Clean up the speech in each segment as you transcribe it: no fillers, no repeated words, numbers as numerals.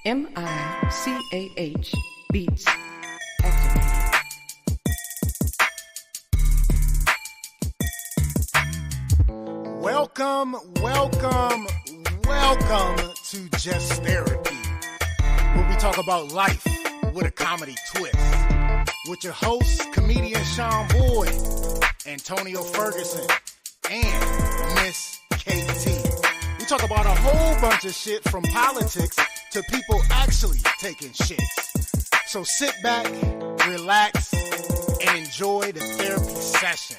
MICAH Beats activated. Welcome to Just Therapy, where we talk about life with a comedy twist. With your hosts, comedian Sean Boyd, Antonio Ferguson, and Miss KT. We talk about a whole bunch of shit from politics to people actually taking shits. So sit back, relax, and enjoy the therapy session.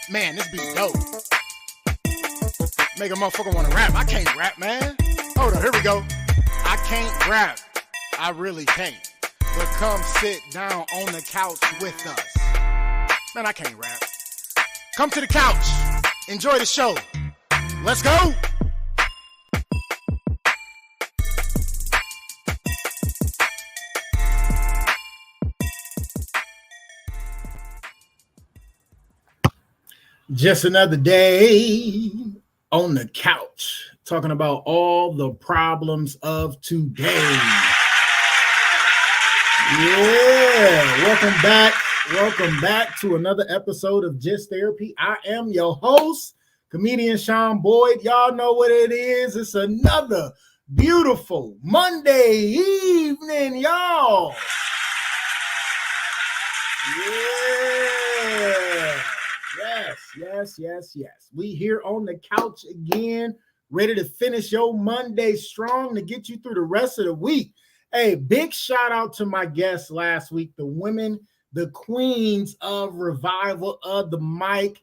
Man, this be dope. Make a motherfucker want to rap. I can't rap, man. Hold on, here we go. I can't rap. I really can't. But come sit down on the couch with us. Man, I can't rap. Come to the couch. Enjoy the show. Let's go. Just another day on the couch, talking about all the problems of today. Yeah, welcome back to another episode of Just Therapy. I am your host, comedian Sean Boyd. Y'all know what it is. It's another beautiful Monday evening, y'all. Yeah. Yes. We here on the couch again, ready to finish your Monday strong to get you through the rest of the week. Hey, big shout out to my guests last week, the women, the queens of revival of the mic,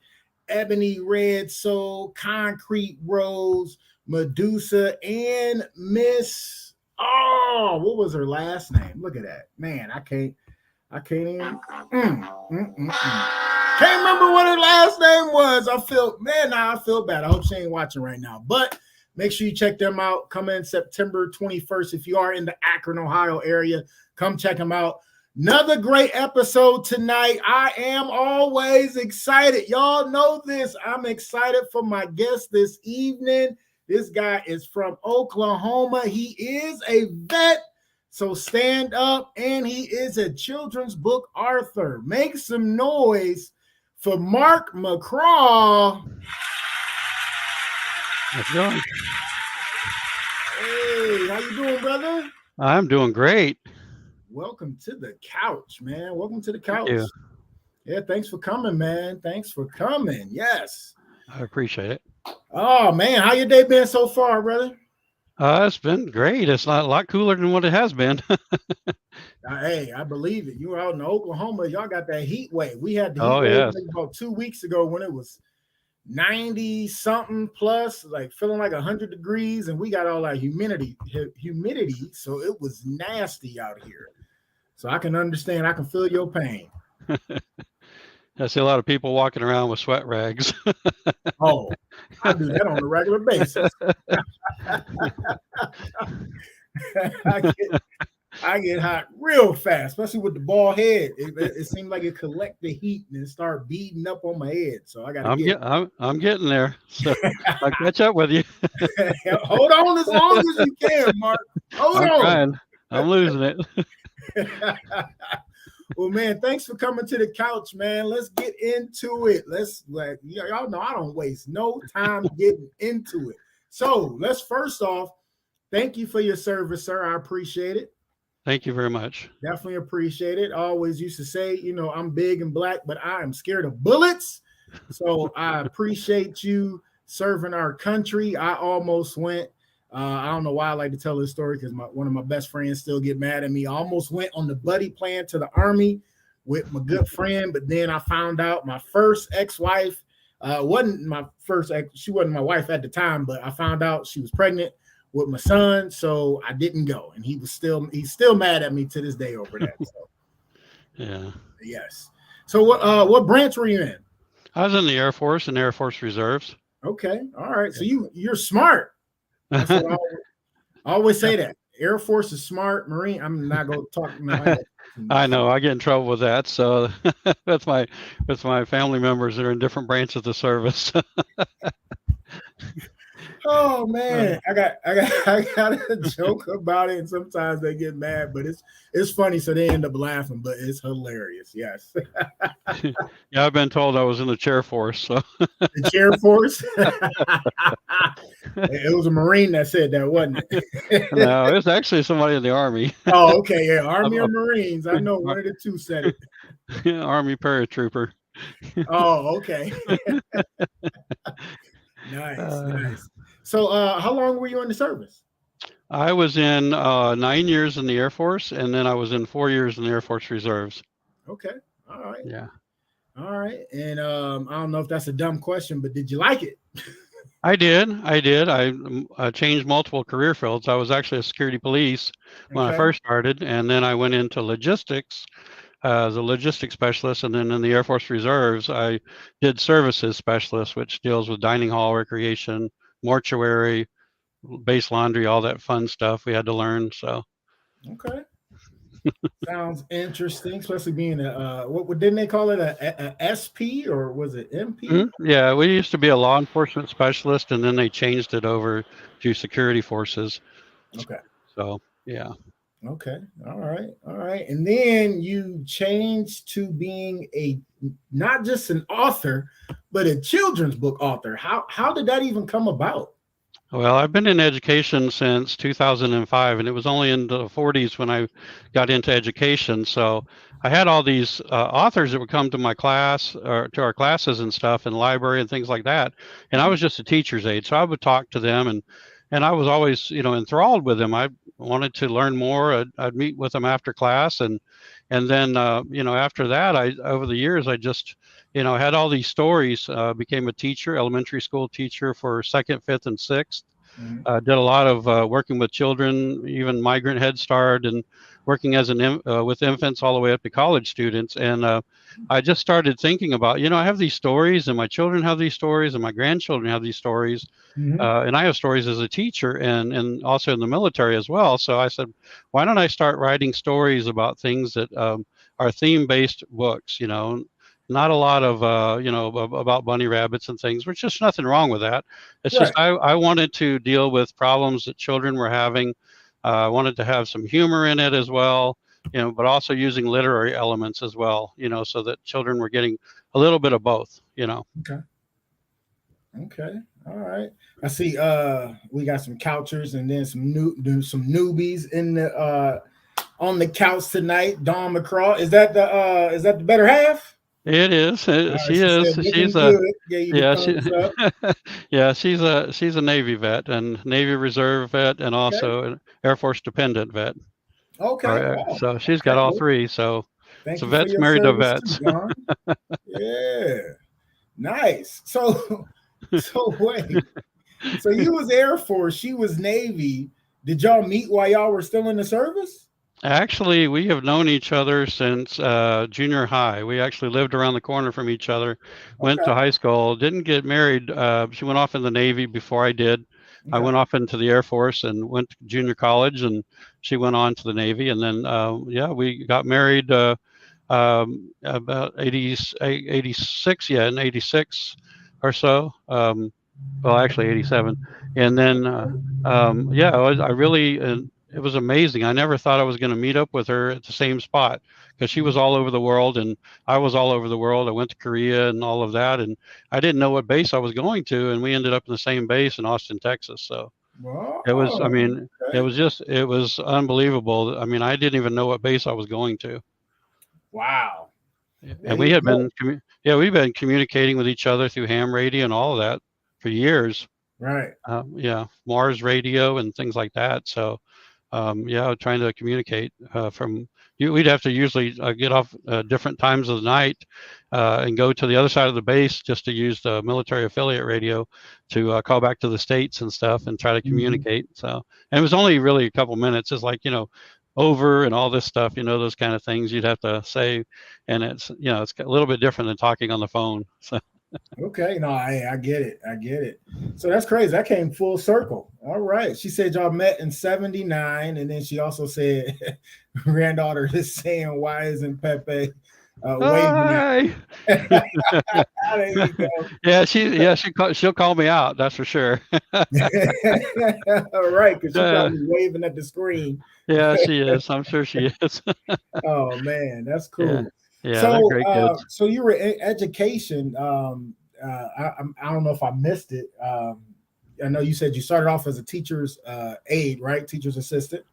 Ebony Red Soul, Concrete Rose, Medusa, and Miss, what was her last name? Look at that. Man, I can't even. Can't remember what her last name was. I feel bad. I hope she ain't watching right now. But make sure you check them out. Come in September 21st. If you are in the Akron, Ohio area, come check them out. Another great episode tonight. I am always excited. Y'all know this. I'm excited for my guest this evening. This guy is from Oklahoma. He is a vet. So stand up, and he is a children's book author. Make some noise for Mark McCraw. How's it going? Hey, how you doing, brother? I'm doing great. Welcome to the couch, man. Welcome to the couch. Thank you. Yeah, thanks for coming, man. Thanks for coming. Yes. I appreciate it. Oh, man, how your day been so far, brother? It's been great. It's not a lot cooler than what it has been. Hey, I believe it. You were out in Oklahoma. Y'all got that heat wave. We had the heat wave about 2 weeks ago when it was 90 something plus, like feeling like 100 degrees, and we got all that humidity. So it was nasty out here. So I can understand. I can feel your pain. I see a lot of people walking around with sweat rags. Oh, I do that on a regular basis. I get hot real fast, especially with the bald head. It seems like it collect the heat and start beating up on my head. So I got. I'm getting there. So I'll catch up with you. Hold on as long as you can, Mark. I'm trying. I'm losing it. Well, man, thanks for coming to the couch, man. Let's get into it. Y'all know I don't waste no time getting into it. So let's first off, thank you for your service, sir. I appreciate it. Thank you very much. Definitely appreciate it. I always used to say, I'm big and black, but I am scared of bullets. So I appreciate you serving our country. I almost went. I don't know why I like to tell this story because one of my best friends still get mad at me. I almost went on the buddy plan to the Army with my good friend, but then I found out my first ex-wife wasn't my first ex. She wasn't my wife at the time, but I found out she was pregnant with my son, so I didn't go. And he's still mad at me to this day over that. So. Yeah. Yes. So what branch were you in? I was in the Air Force and Air Force Reserves. Okay. All right. So you're smart. That's what I always say that. Air Force is smart. Marine, I'm not going to talk. I know. I get in trouble with that. So that's my family members that are in different branches of the service. Oh man, I got a joke about it, and sometimes they get mad, but it's funny, so they end up laughing, but it's hilarious. Yes, Yeah, I've been told I was in the chair force. So the chair force. It was a Marine that said that, wasn't it? no, it's actually somebody in the Army, Oh, okay, yeah, Army or a- Marines. I know one of the two said it. Army paratrooper. Oh, okay. Nice, Uh, nice. So, how long were you in the service? I was in 9 years in the Air Force, and then I was in 4 years in the Air Force Reserves. Okay, all right, Yeah. all right. And I don't know if that's a dumb question, but did you like it? I did. I did. I changed multiple career fields. I was actually a security police when I Okay. first started, and then I went into logistics as a logistics specialist. And then in the Air Force Reserves, I did services specialist, which deals with dining hall, recreation, mortuary, base laundry, all that fun stuff we had to learn. So, Okay. Sounds interesting, especially being a what didn't they call it, a SP, or was it MP? yeah, we used to be a law enforcement specialist, and then they changed it over to security forces. Okay. So, yeah. Okay. All right. All right. And then you changed to being a not just an author, but a children's book author. How did that even come about? Well, I've been in education since 2005, and it was only in the 40s when I got into education. So I had all these authors that would come to my class or to our classes and stuff in the library and things like that. And I was just a teacher's aide, so I would talk to them, and I was always, enthralled with them. I wanted to learn more. I'd meet with them after class, and then after that, I over the years I just had all these stories. Became a teacher, elementary school teacher for second, fifth, and sixth. Mhm. Did a lot of working with children, even migrant Head Start, and working as with infants all the way up to college students. And I just started thinking about, I have these stories, and my children have these stories, and my grandchildren have these stories. Mhm. And I have stories as a teacher and also in the military as well. So I said, why don't I start writing stories about things that are theme-based books? Not a lot of about bunny rabbits and things, which is nothing wrong with that. It's just Right. I wanted to deal with problems that children were having. I wanted to have some humor in it as well, but also using literary elements as well, so that children were getting a little bit of both. Okay. Okay. All right. I see we got some couchers and then some newbies in the on the couch tonight. Dawn McCraw. Is that the better half? It is. All right, She she is. said looking good. Gave you the Yeah, she, thumbs up. yeah, she's a Navy vet and Navy Reserve vet and Okay. also an Air Force dependent vet. All Okay. right, Wow. so she's got Okay. all Well, three. So thank you for vets your married to service too, vets. Don. Yeah. Nice. So wait. So you was Air Force, she was Navy. Did y'all meet while y'all were still in the service? Actually, we have known each other since junior high. We actually lived around the corner from each other, went Okay. to high school, didn't get married. She went off in the Navy before I did. I Okay. went off into the Air Force and went to junior college, and she went on to the Navy. And then, yeah, we got married about 86, yeah, in 86 or so. Well, actually 87. And then, yeah, I really, it was amazing. I never thought I was going to meet up with her at the same spot because she was all over the world and I was all over the world. I went to Korea and all of that. And I didn't know what base I was going to. And we ended up in the same base in Austin, Texas. So it was, I Oh, mean, okay. it was unbelievable. I mean, I didn't even know what base I was going to. Wow. There And you go. yeah, we've been communicating with each other through ham radio and all of that for years. Right. Yeah, Mars radio and things like that. So, yeah, trying to communicate from you. We'd have to usually get off different times of the night and go to the other side of the base just to use the military affiliate radio to call back to the States and stuff and try to Mhm. communicate. So, and it was only really a couple minutes. It's like, over and all this stuff, those kind of things you'd have to say. And it's a little bit different than talking on the phone. So, Okay. No, I get it. I get it. So that's crazy. I came full circle. All right. She said y'all met in 79. And then she also said granddaughter is saying, why isn't Pepe waving Hi. at. There you go. She'll call me out. That's for sure. All right, because she's Uh, probably waving at the screen. yeah, she is. I'm sure she is. Oh man, that's Yeah, cool. yeah, they're So, great kids. so you were in education. I don't know if I missed it. I know you said you started off as a teacher's aide, right? Teacher's assistant.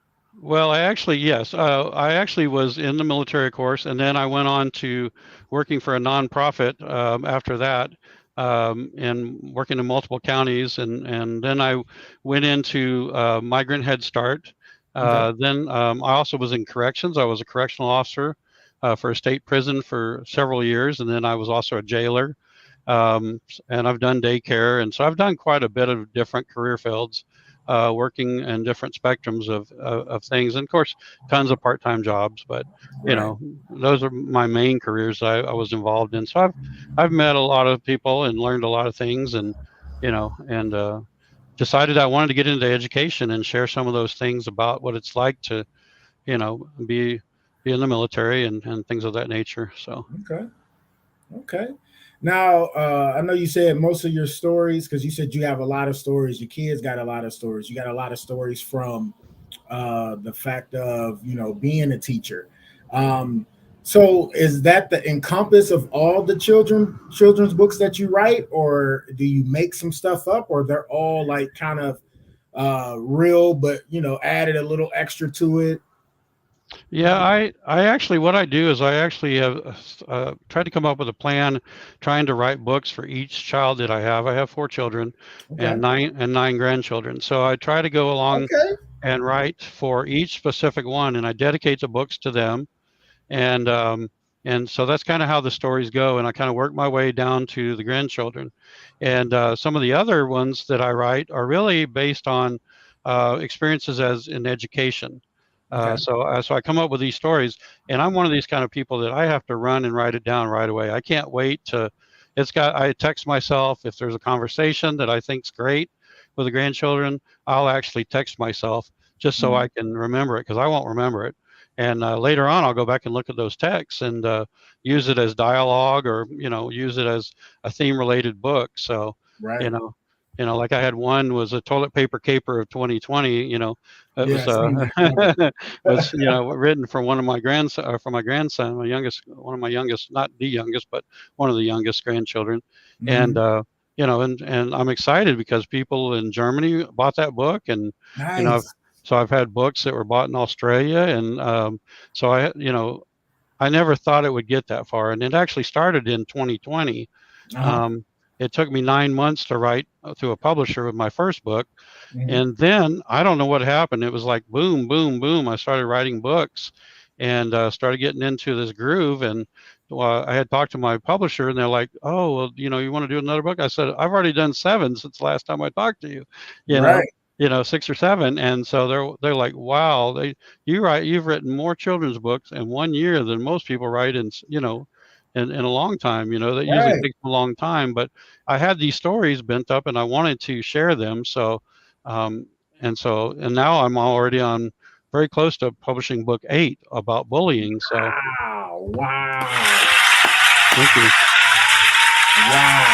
Well, yes, I actually was in the military course, and then I went on to working for a nonprofit after that, and working in multiple counties, and then I went into Migrant Head Start. Okay. Then I also was in corrections. I was a correctional officer for a state prison for several years, and then I was also a jailer. And I've done daycare, and so I've done quite a bit of different career fields, working in different spectrums of things, and of course, tons of part-time jobs. But you Right. know, those are my main careers I was involved in. So I've met a lot of people and learned a lot of things, and and decided I wanted to get into education and share some of those things about what it's like to you know be in the military and things of that nature. So. Okay. Okay. Now, I know you said most of your stories, because you said you have a lot of stories. Your kids got a lot of stories. You got a lot of stories from the fact of being a teacher. Um, so, is that the encompass of all the children's books that you write, or do you make some stuff up, or they're all like kind of real, but added a little extra to it? Yeah, I actually, what I do is I actually have tried to come up with a plan, trying to write books for each child that I have. I have four children Okay. and nine grandchildren. So I try to go along Okay. and write for each specific one, and I dedicate the books to them. And so that's kind of how the stories go, and I kind of work my way down to the grandchildren. And some of the other ones that I write are really based on experiences as in education. Okay. So I come up with these stories, and I'm one of these kind of people that I have to run and write it down right away. I can't wait to. I text myself if there's a conversation that I think's great with the grandchildren. I'll actually text myself just so Mhm. I can remember it, because I won't remember it. And later on, I'll go back and look at those texts and use it as dialogue, or use it as a theme-related book. So, you Right. know, like I had one was a toilet paper caper of 2020. It Yeah, was I seen that cover. was written for one of my grandson, or for my grandson, one of my youngest, not the youngest, but one of the youngest grandchildren, and Mhm. and I'm excited because people in Germany bought that book, and you know, Nice. so I've had books that were bought in Australia, and so I never thought it would get that far, and it actually started in 2020. Uh-huh. Um, it took me 9 months to write through a publisher with my first book, Mhm. and then I don't know what happened. It was like boom, boom, boom. I started writing books and started getting into this groove. And I had talked to my publisher, and they're like, "Oh, well, you want to do another book?" I said, "I've already done seven since the last time I talked to you, you know, Right. 6 or 7." And so they're like, "Wow, you've written more children's books in 1 year than most people write in a long time. That usually Right. takes a long time, but I had these stories bent up and I wanted to share them. So, um, and now I'm already on very close to publishing book 8 about bullying. So Wow. Wow. thank you. Wow.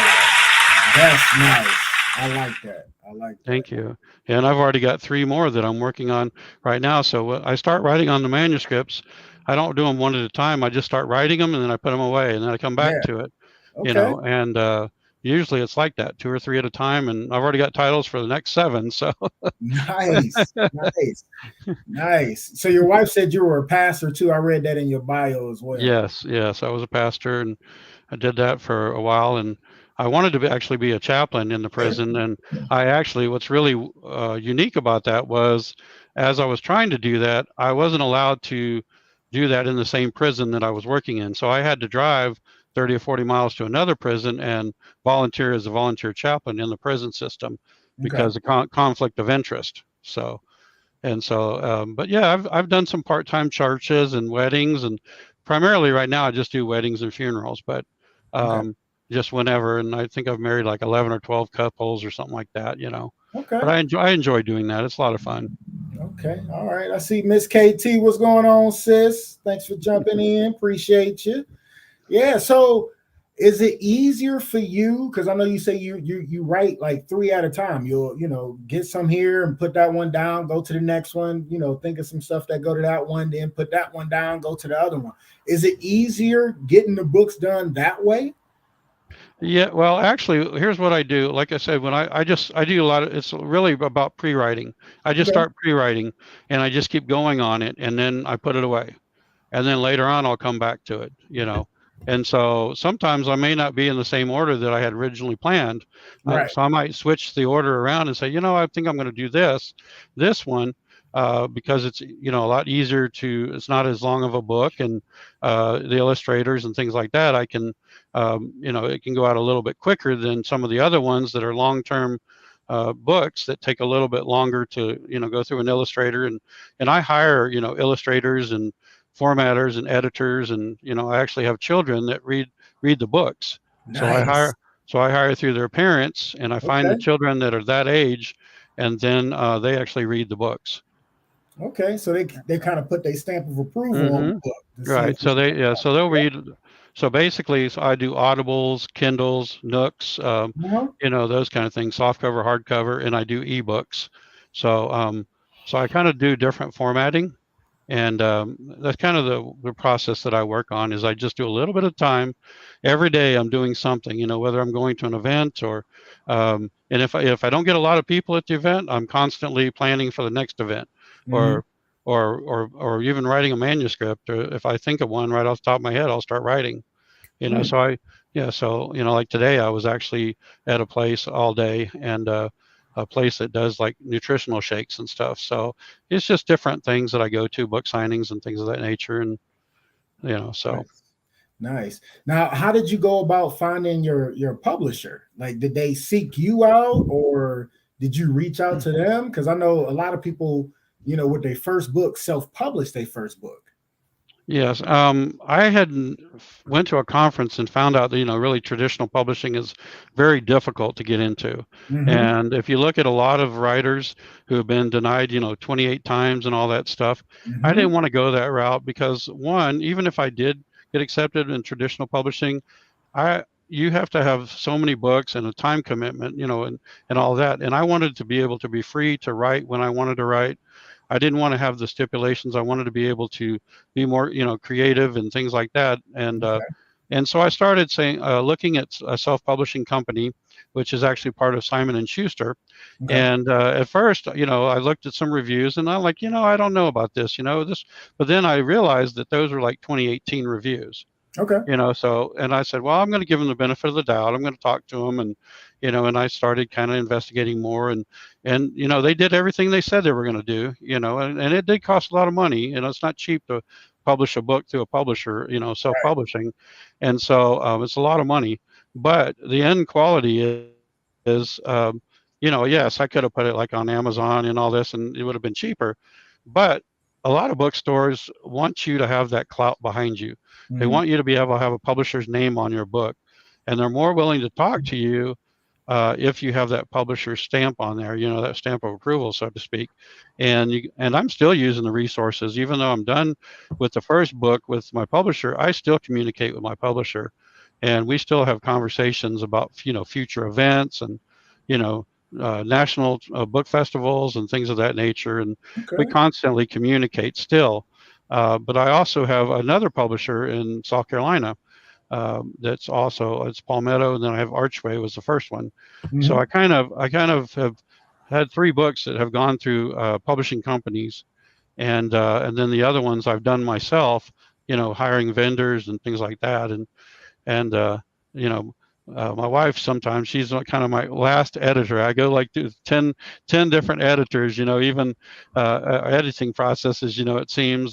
That's nice. I like that. I like that. Thank you. And I've already got 3 more that I'm working on right now. So I start writing on the manuscripts. I don't do them one at a time. I just start writing them, and then I put them away, and then I come back Yeah. to it, Okay. and usually it's like that, 2 or 3 at a time. And I've already got titles for the next 7. So Nice. Nice. Nice. So your wife said you were a pastor too. I read that in your bio as well. yes, yes, I was a pastor, and I did that for a while, and I wanted to actually be a chaplain in the prison. And what's really unique about that was, as I was trying to do that, I wasn't allowed to do that in the same prison that I was working in. So I had to drive 30 or 40 miles to another prison and volunteer as a volunteer chaplain in the prison system Okay. because of conflict of interest. But yeah, I've done some part-time churches and weddings, and primarily right now I just do weddings and funerals, but Okay. um, just whenever. And I think I've married like 11 or 12 couples or something like that. But Okay. I enjoy doing that. It's a lot of fun. Okay. All right. I see Miss KT. What's going on, sis? Thanks for jumping in. Appreciate you. Yeah. So is it easier for you? Because I know you say you write like three at a time. You'll get some here and put that one down, go to the next one. Think of some stuff that go to that one, then put that one down, go to the other one. Is it easier getting the books done that way? Yeah, well, actually, here's what I do. Like I said, when I do a lot of, it's really about pre-writing. I just Okay. start pre-writing and I just keep going on it and then I put it away. And then later on I'll come back to it. And so sometimes I may not be in the same order that I had originally planned. Right. So I might switch the order around and say, I think I'm going to do this one, because it's, a lot easier it's not as long of a book, and the illustrators and things like that, I can, it can go out a little bit quicker than some of the other ones that are long-term books that take a little bit longer to, go through an illustrator. And I hire, illustrators and formatters and editors, and I actually have children that read the books. So I Nice. hire so I hire through their parents, and I find the Okay. children that are that age, and then they actually read the books. Okay. So they kind of put their stamp of approval on the Hmm. book to see if Right. it's So so they'll read. So basically, I do Audibles, Kindles, Nooks, uh-huh. those kind of things, softcover, hardcover, and I do ebooks. So so I kind of do different formatting. And that's kind of the process that I work on. Is I just do a little bit of time every day. I'm doing something, whether I'm going to an event or, and if I don't get a lot of people at the event, I'm constantly planning for the next event, Hmm. or or even writing a manuscript. Or if I think of one right off the top of my head, I'll start writing. So yeah, so like today I was actually at a place all day, and a place that does like nutritional shakes and stuff. So it's just different things that I go to, book signings and things of that nature. And so Nice. Nice. Now, how did you go about finding your publisher? Like, did they seek you out, or did you reach out to them? Because I know a lot of people, with their first book, self-publish their first book. yes, I had went to a conference and found out that really traditional publishing is very difficult to get into. Hmm. And if you look at a lot of writers who have been denied 28 times and all that stuff, I Hmm. didn't want to go that route because, one, even if I did get accepted in traditional publishing, I you have to have so many books and a time commitment, and all that. And I wanted to be able to be free to write when I wanted to write. I didn't want to have the stipulations. I wanted to be able to be more, creative and things like that. Okay. And so I started looking at a self-publishing company, which is actually part of Simon and Schuster. Okay. And at first, I looked at some reviews, and I'm like, I don't know about this. But then I realized that those were like 2018 reviews. Okay. So, and I said, well, I'm going to give them the benefit of the doubt. I'm going to talk to them. And and I started kind of investigating more. And they did everything they said they were going to do. And it did cost a lot of money. It's not cheap to publish a book through a publisher, Right. self-publishing. And so it's a lot of money, but the end quality is yes, I could have put it like on Amazon and all this, and it would have been cheaper. But a lot of bookstores want you to have that clout behind you. They Mhm. want you to be able to have a publisher's name on your book, and they're more willing to talk to you if you have that publisher's stamp on there, that stamp of approval, so to speak. And I'm still using the resources, even though I'm done with the first book with my publisher. I still communicate with my publisher, and we still have conversations about future events and you know national book festivals and things of that nature, and we Okay. constantly communicate still. But I also have another publisher in South Carolina, that's also, it's Palmetto, and then I have Archway was the first one. So Hmm. I kind of have had three books that have gone through publishing companies, and then the other ones I've done myself, hiring vendors and things like that. And you know my wife, sometimes she's kind of my last editor. I go like to 10 different editors, even editing processes, it seems,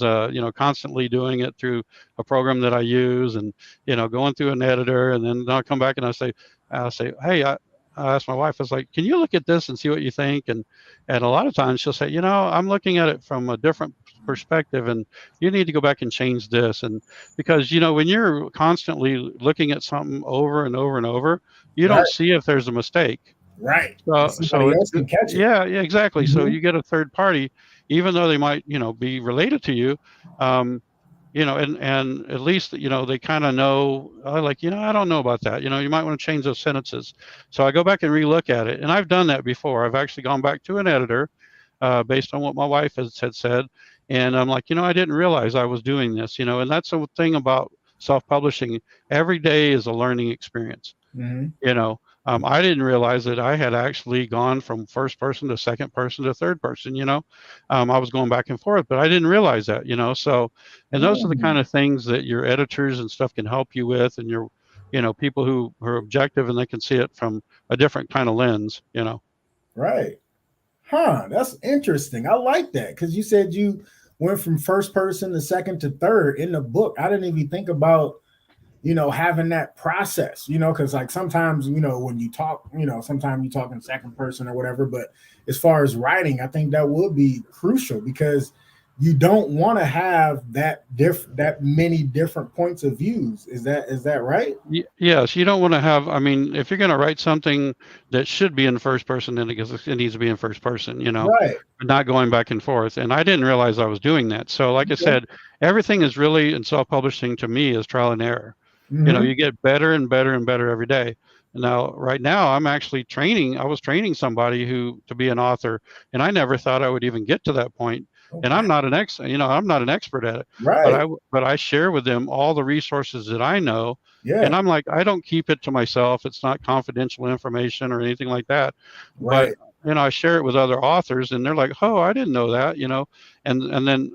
constantly doing it through a program that I use, and going through an editor, and then I'll come back and I'll say, hey, I asked my wife, I was like, can you look at this and see what you think? And a lot of times she'll say, I'm looking at it from a different perspective, and you need to go back and change this. And because when you're constantly looking at something over and over and over, you Right. don't see if there's a mistake. Right. And So somebody it's else good. can catch it. Yeah, exactly. So Hmm. you get a third party, even though they might be related to you. um, and at least, they kind of know, like, I don't know about that. You might want to change those sentences. So I go back and relook at it. And I've done that before. I've actually gone back to an editor based on what my wife had said. And I'm like, I didn't realize I was doing this, and that's the thing about self-publishing. Every day is a learning experience. Mm-hmm. I didn't realize that I had actually gone from first person to second person to third person. I was going back and forth, but I didn't realize that. So, and those are the kind of things that your editors and stuff can help you with, and your, people who are objective and they can see it from a different kind of lens. Right. Huh. That's interesting. I like that, because you said you went from first person to second to third in the book. I didn't even think about having that process, because like sometimes, when you talk, sometimes you talk in second person or whatever, but as far as writing, I think that would be crucial, because you don't want to have that many different points of views. Is that right? Yes, you don't want to have, if you're going to write something that should be in first person, then it needs to be in first person, Right. not going back and forth. And I didn't realize I was doing that. So like I said, everything is really, in self-publishing, to me, is trial and error. Mm-hmm. You get better and better and better every day. Now, right now, I'm actually I was training somebody to be an author, and I never thought I would even get to that point. And I'm not an I'm not an expert at it, Right. but I share with them all the resources that I know. Yeah. And I'm like, I don't keep it to myself. It's not confidential information or anything like that. Right. But, I share it with other authors, and they're like, oh, I didn't know that, and then,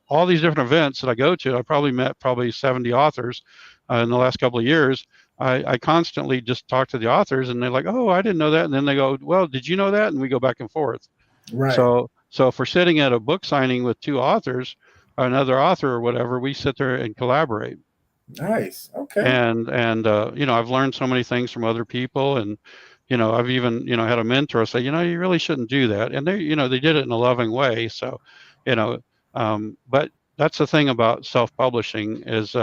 all these different events that I go to, I probably met 70 authors in the last couple of years. I constantly just talk to the authors, and they're like, oh, I didn't know that. And then they go, well, did you know that? And we go back and forth. Right. So if we're sitting at a book signing with two authors, or another author or whatever, we sit there and collaborate. Nice. Okay. And I've learned so many things from other people, and I've even had a mentor say, you really shouldn't do that, and they did it in a loving way. So, but that's the thing about self-publishing is,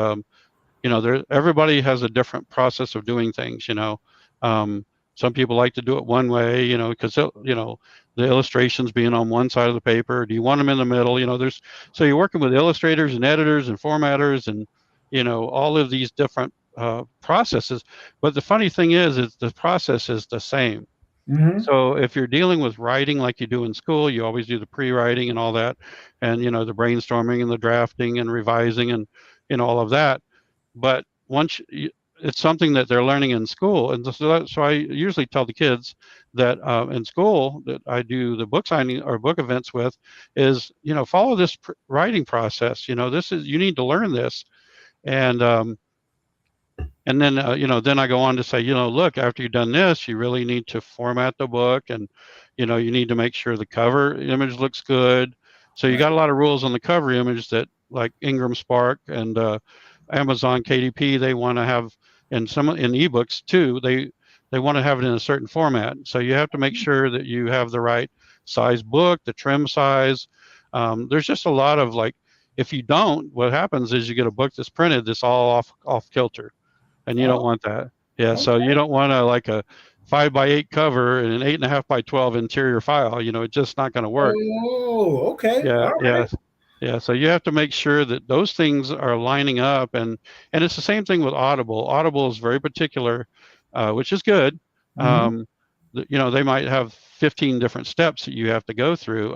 everybody has a different process of doing things. Some people like to do it one way, because the illustrations being on one side of the paper. Do you want them in the middle? So you're working with illustrators and editors and formatters and all of these different processes. But the funny thing is the process is the same. Mm-hmm. So if you're dealing with writing like you do in school, you always do the pre-writing and all that, and the brainstorming and the drafting and revising and all of that. But it's something that they're learning in school, and so I usually tell the kids that in school that I do the book signing or book events with is follow this writing process. You need to learn this, and then then I go on to say, look, after you've done this, you really need to format the book, and you need to make sure the cover image looks good. So you got a lot of rules on the cover image that, like Ingram Spark and Amazon KDP, they want to have, and some in ebooks too, they want to have it in a certain format. So you have to make sure that you have the right size book, the trim size. There's just a lot of, like, if you don't, what happens is you get a book that's printed that's all off kilter, and you don't want that. Yeah. So you don't want like a 5x8 cover and an 8.5 by 12 interior file. It's just not going to work. Oh, okay. Yeah. All Yeah. right. Yeah, so you have to make sure that those things are lining up, and it's the same thing with Audible. Audible is very particular, which is good. Mm-hmm. They might have 15 different steps that you have to go through,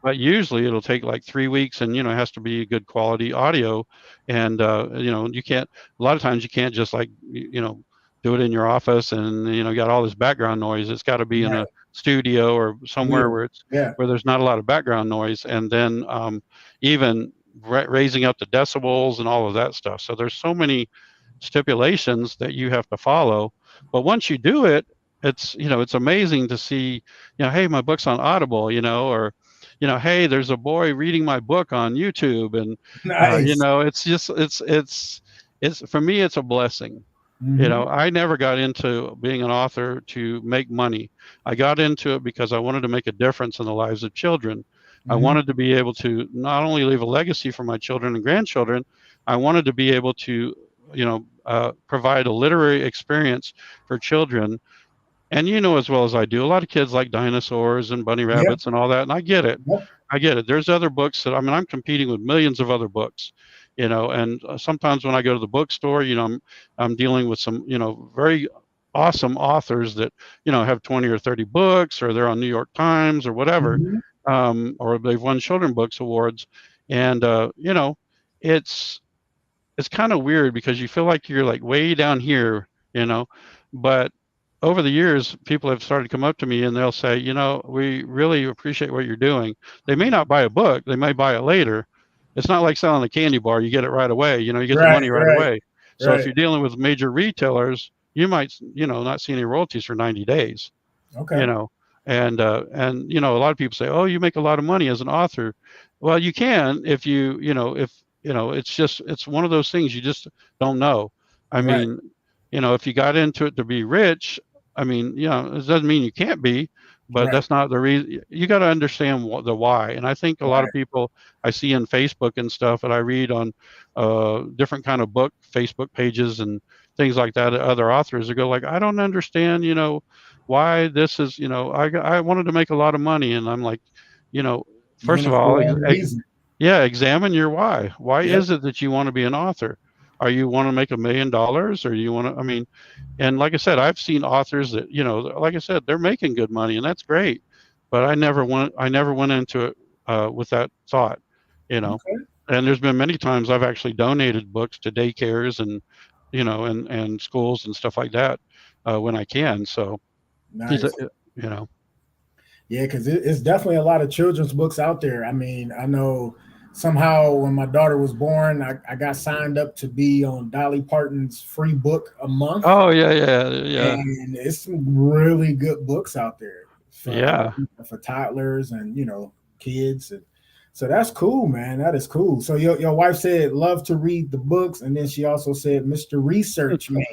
but usually it'll take like 3 weeks, and it has to be good quality audio, and you can't. A lot of times you can't just like do it in your office and got all this background noise. It's got to be in a studio or somewhere where there's not a lot of background noise, and then even raising up the decibels and all of that stuff. So there's so many stipulations that you have to follow, but once you do it, it's it's amazing to see, hey, my book's on Audible, or hey, there's a boy reading my book on YouTube, and nice. It's just it's for me, it's a blessing. Mm-hmm. I never got into being an author to make money. I got into it because I wanted to make a difference in the lives of children. Mm-hmm. I wanted to be able to not only leave a legacy for my children and grandchildren, I wanted to be able to, provide a literary experience for children. And as well as I do, a lot of kids like dinosaurs and bunny rabbits and all that, and I get it. Yep. I get it. There's other books that, I mean, I'm competing with millions of other books, and sometimes when I go to the bookstore, I'm dealing with some, very awesome authors that, have 20 or 30 books, or they're on New York Times or whatever, Mhm. or they've won Children's Books Awards. And, it's, it's kind of weird because you feel like you're like way down here, but over the years, people have started to come up to me and they'll say, we really appreciate what you're doing. They may not buy a book, they may buy it later. It's not like selling a candy bar, you get it right away, you get the Right, money right right, away. So if right. you're dealing with major retailers, you might, not see any royalties for 90 days, you Okay. know, and a lot of people say, oh, you make a lot of money as an author. Well, you can if if it's just, it's one of those things you just don't know. I Right, mean, if you got into it to be rich, I mean, it doesn't mean you can't be, but right, that's not the reason. You got to understand the why. And I think a lot of right. people I see in Facebook and stuff, and I read on different kind of book Facebook pages and things like that, other authors that go like, I don't understand, why this is, I wanted to make a lot of money, and I'm like, you know, You're first in of it for the all, wrong reason. yeah, examine your why. Why Yep. is it that you want to be an author? Are you want to make $1 million, or you want to? I mean, and like I said, I've seen authors that, like I said, they're making good money, and that's great. But I never went into it with that thought, you know. Okay. And there's been many times I've actually donated books to daycares and, and schools and stuff like that when I can. So, it's a- Nice. you know, Yeah, because it's definitely a lot of children's books out there. I mean, I know somehow when my daughter was born, I got signed up to be on Dolly Parton's free book a month, oh yeah, yeah, yeah, and it's some really good books out there yeah. for toddlers and kids, and so that's cool, man. That is cool. So your wife said love to read the books, and then she also said Mr. Research Man.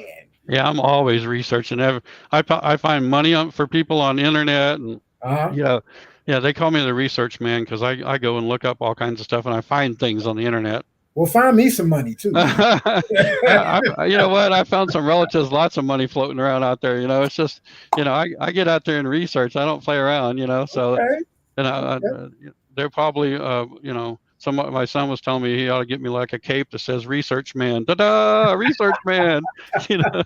Yeah, I'm always researching. I find money for people on the internet, and Uh-huh. yeah, yeah, they call me the research man because I go and look up all kinds of stuff and I find things on the internet. Well, find me some money too, man. You know what? I found some relatives, lots of money floating around out there. It's just, I get out there and research. I don't play around. So, Okay. they're probably, my son was telling me he ought to get me like a cape that says "Research Man." Da-da, Research Man. You know,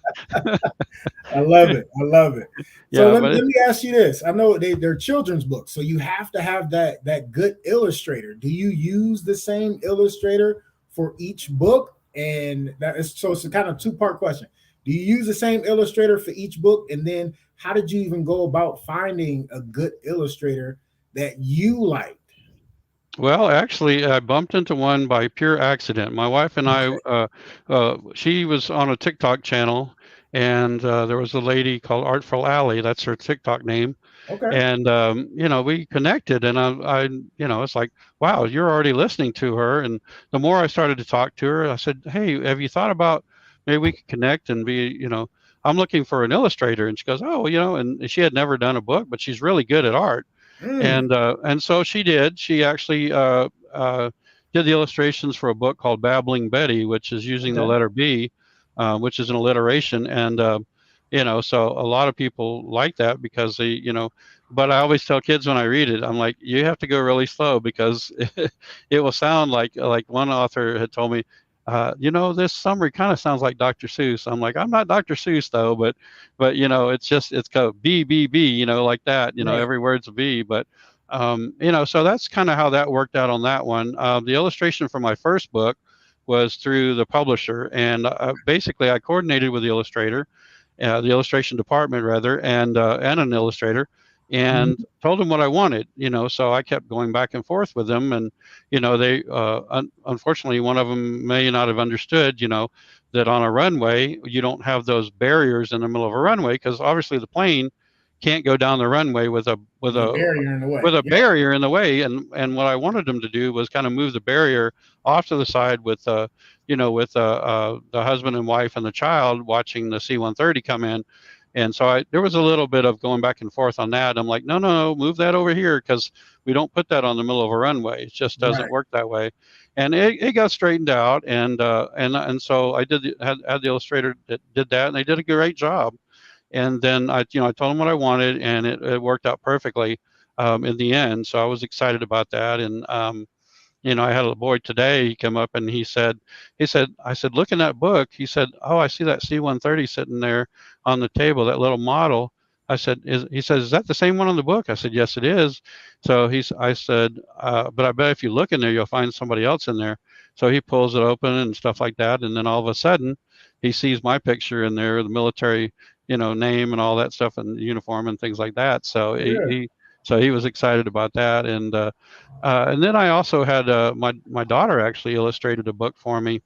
I love it. I love it. So yeah, let, but let me ask you this. I know they're children's books, so you have to have that good illustrator. Do you use the same illustrator for each book? And that is so it's a kind of two-part question. Do you use the same illustrator for each book? And then how did you even go about finding a good illustrator that you liked? Well, actually, I bumped into one by pure accident. My wife and I, Okay. she was on a TikTok channel, and there was a lady called Artful Alley. That's her TikTok name. Okay. And we connected, and it's like, wow, you're already listening to her. And the more I started to talk to her, I said, hey, have you thought about maybe we could connect and be, I'm looking for an illustrator. And she goes, oh, and she had never done a book, but she's really good at art. Mm, And so she did. She actually did the illustrations for a book called Babbling Betty, which is using the okay. letter B, which is an alliteration. And so a lot of people like that because but I always tell kids when I read it, I'm like, you have to go really slow because it will sound like one author had told me, this summary kind of sounds like Dr. Seuss. I'm like, I'm not Dr. Seuss though, but it's called B B B, like that. Right. Every word's a B, but so that's kind of how that worked out on that one. The illustration for my first book was through the publisher, and basically I coordinated with the illustrator, the illustration department rather, and an illustrator, and Mhm. told them what I wanted. So I kept going back and forth with them, and they unfortunately one of them may not have understood, that on a runway you don't have those barriers in the middle of a runway because obviously the plane can't go down the runway with a with There's a a barrier in the way. with a Yeah. barrier in the way, and what I wanted them to do was kind of move the barrier off to the side with the husband and wife and the child watching the C-130 come in. And so there was a little bit of going back and forth on that. I'm like, no, no, move that over here because we don't put that on the middle of a runway. It just doesn't Right. work that way. And it got straightened out, and so I had the illustrator that did that, and they did a great job. And then I told them what I wanted, and it worked out perfectly. in the end. So I was excited about that. And I had a boy today. He came up and I said, look in that book. He said, oh, I see that C-130 sitting there on the table, that little model. He says, is that the same one on the book? I said, yes, it is. So I said, but I bet if you look in there, you'll find somebody else in there. So he pulls it open and stuff like that. And then all of a sudden he sees my picture in there, the military, name and all that stuff, and uniform and things like that. So Yeah. he was excited about that. And then I also had my daughter actually illustrated a book for me,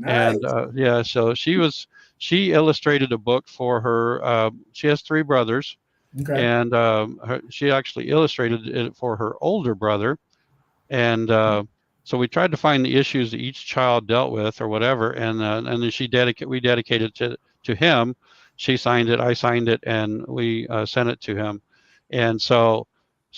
and Nice. yeah, so she illustrated a book for her. She has three brothers, Okay. and she actually illustrated it for her older brother, and so we tried to find the issues that each child dealt with or whatever, and then we dedicated it to him. She signed it, I signed it, and we sent it to him. And so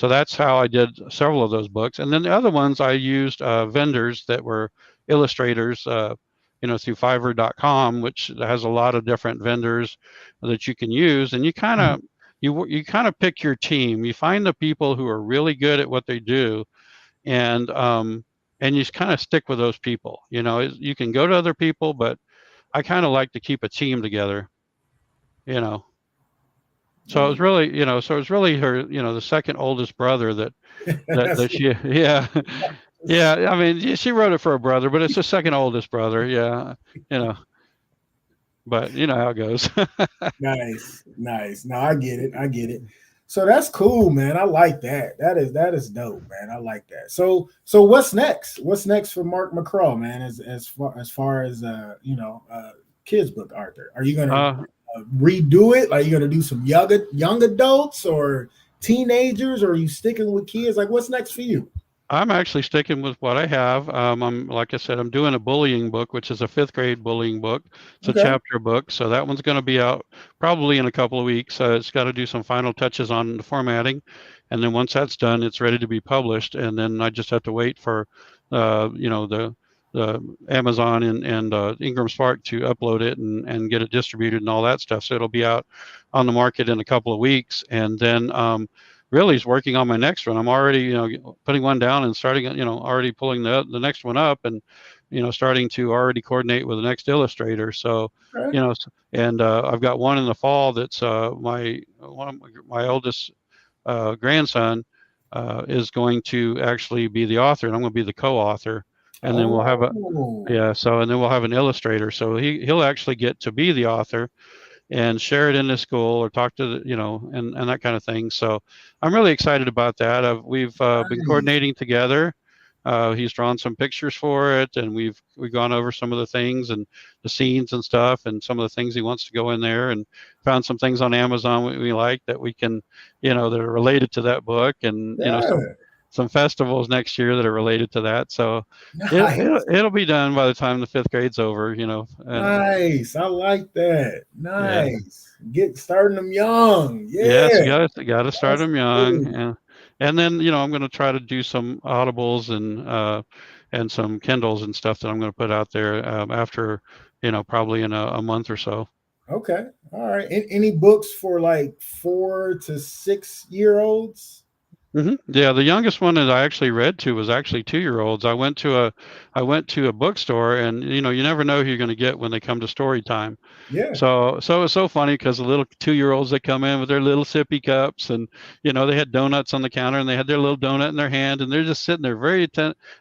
that's how I did several of those books. And then the other ones I used vendors that were illustrators, through Fiverr.com, which has a lot of different vendors that you can use. And you kind of pick your team. You find the people who are really good at what they do, and you kind of stick with those people. You can go to other people, but I kind of like to keep a team together. You know, so it was really, her, the second oldest brother That's that she, yeah, yeah. I mean, she wrote it for a brother, but it's the second oldest brother. Yeah, you know, but you know how it goes. nice. Nice. No, I get it. I get it. So that's cool, man. I like that. That is dope, man. I like that. So what's next? What's next for Mark McCraw, man? As far as kids book Arthur, are you gonna uh, redo it? Are you gonna do some young adults or teenagers, or are you sticking with kids? Like, what's next for you? I'm actually sticking with what I have. Like I said, I'm doing a bullying book, which is a fifth grade bullying book. It's a Okay. chapter book, so that one's going to be out probably in a couple of weeks. It's got to do some final touches on the formatting, and then once that's done, it's ready to be published. And then I just have to wait for, the Amazon and Ingram Spark to upload it and get it distributed and all that stuff. So it'll be out on the market in a couple of weeks, and then really is working on my next one. I'm already, putting one down and starting, already pulling the next one up, and, starting to already coordinate with the next illustrator. So, Okay. and I've got one in the fall that's one of my oldest grandson is going to actually be the author, and I'm going to be the co-author. And then we'll have Oh, and then we'll have an illustrator. So he'll actually get to be the author and share it in the school or talk to and that kind of thing. So I'm really excited about that. We've been nice. coordinating together. He's drawn some pictures for it, and we've gone over some of the things and the scenes and stuff, and some of the things he wants to go in there, and found some things on Amazon we like that we can, that are related to that book, and Yeah. some festivals next year that are related to that. So Nice. it'll be done by the time the fifth grade's over, and Nice. I like that. yeah. Nice. Get starting them young. Yes, you Yeah. gotta start That's them young, cool. and then I'm going to try to do some Audibles and some Kindles and stuff that I'm going to put out there after probably in a month or so. Okay. All right. Any books for like 4 to 6 year olds? Yeah, the youngest one that I actually read to was actually 2 year olds. I went to a bookstore, and you never know who you're going to get when they come to story time. Yeah. So it's so funny because the little 2 year olds that come in with their little sippy cups, and they had donuts on the counter, and they had their little donut in their hand, and they're just sitting there very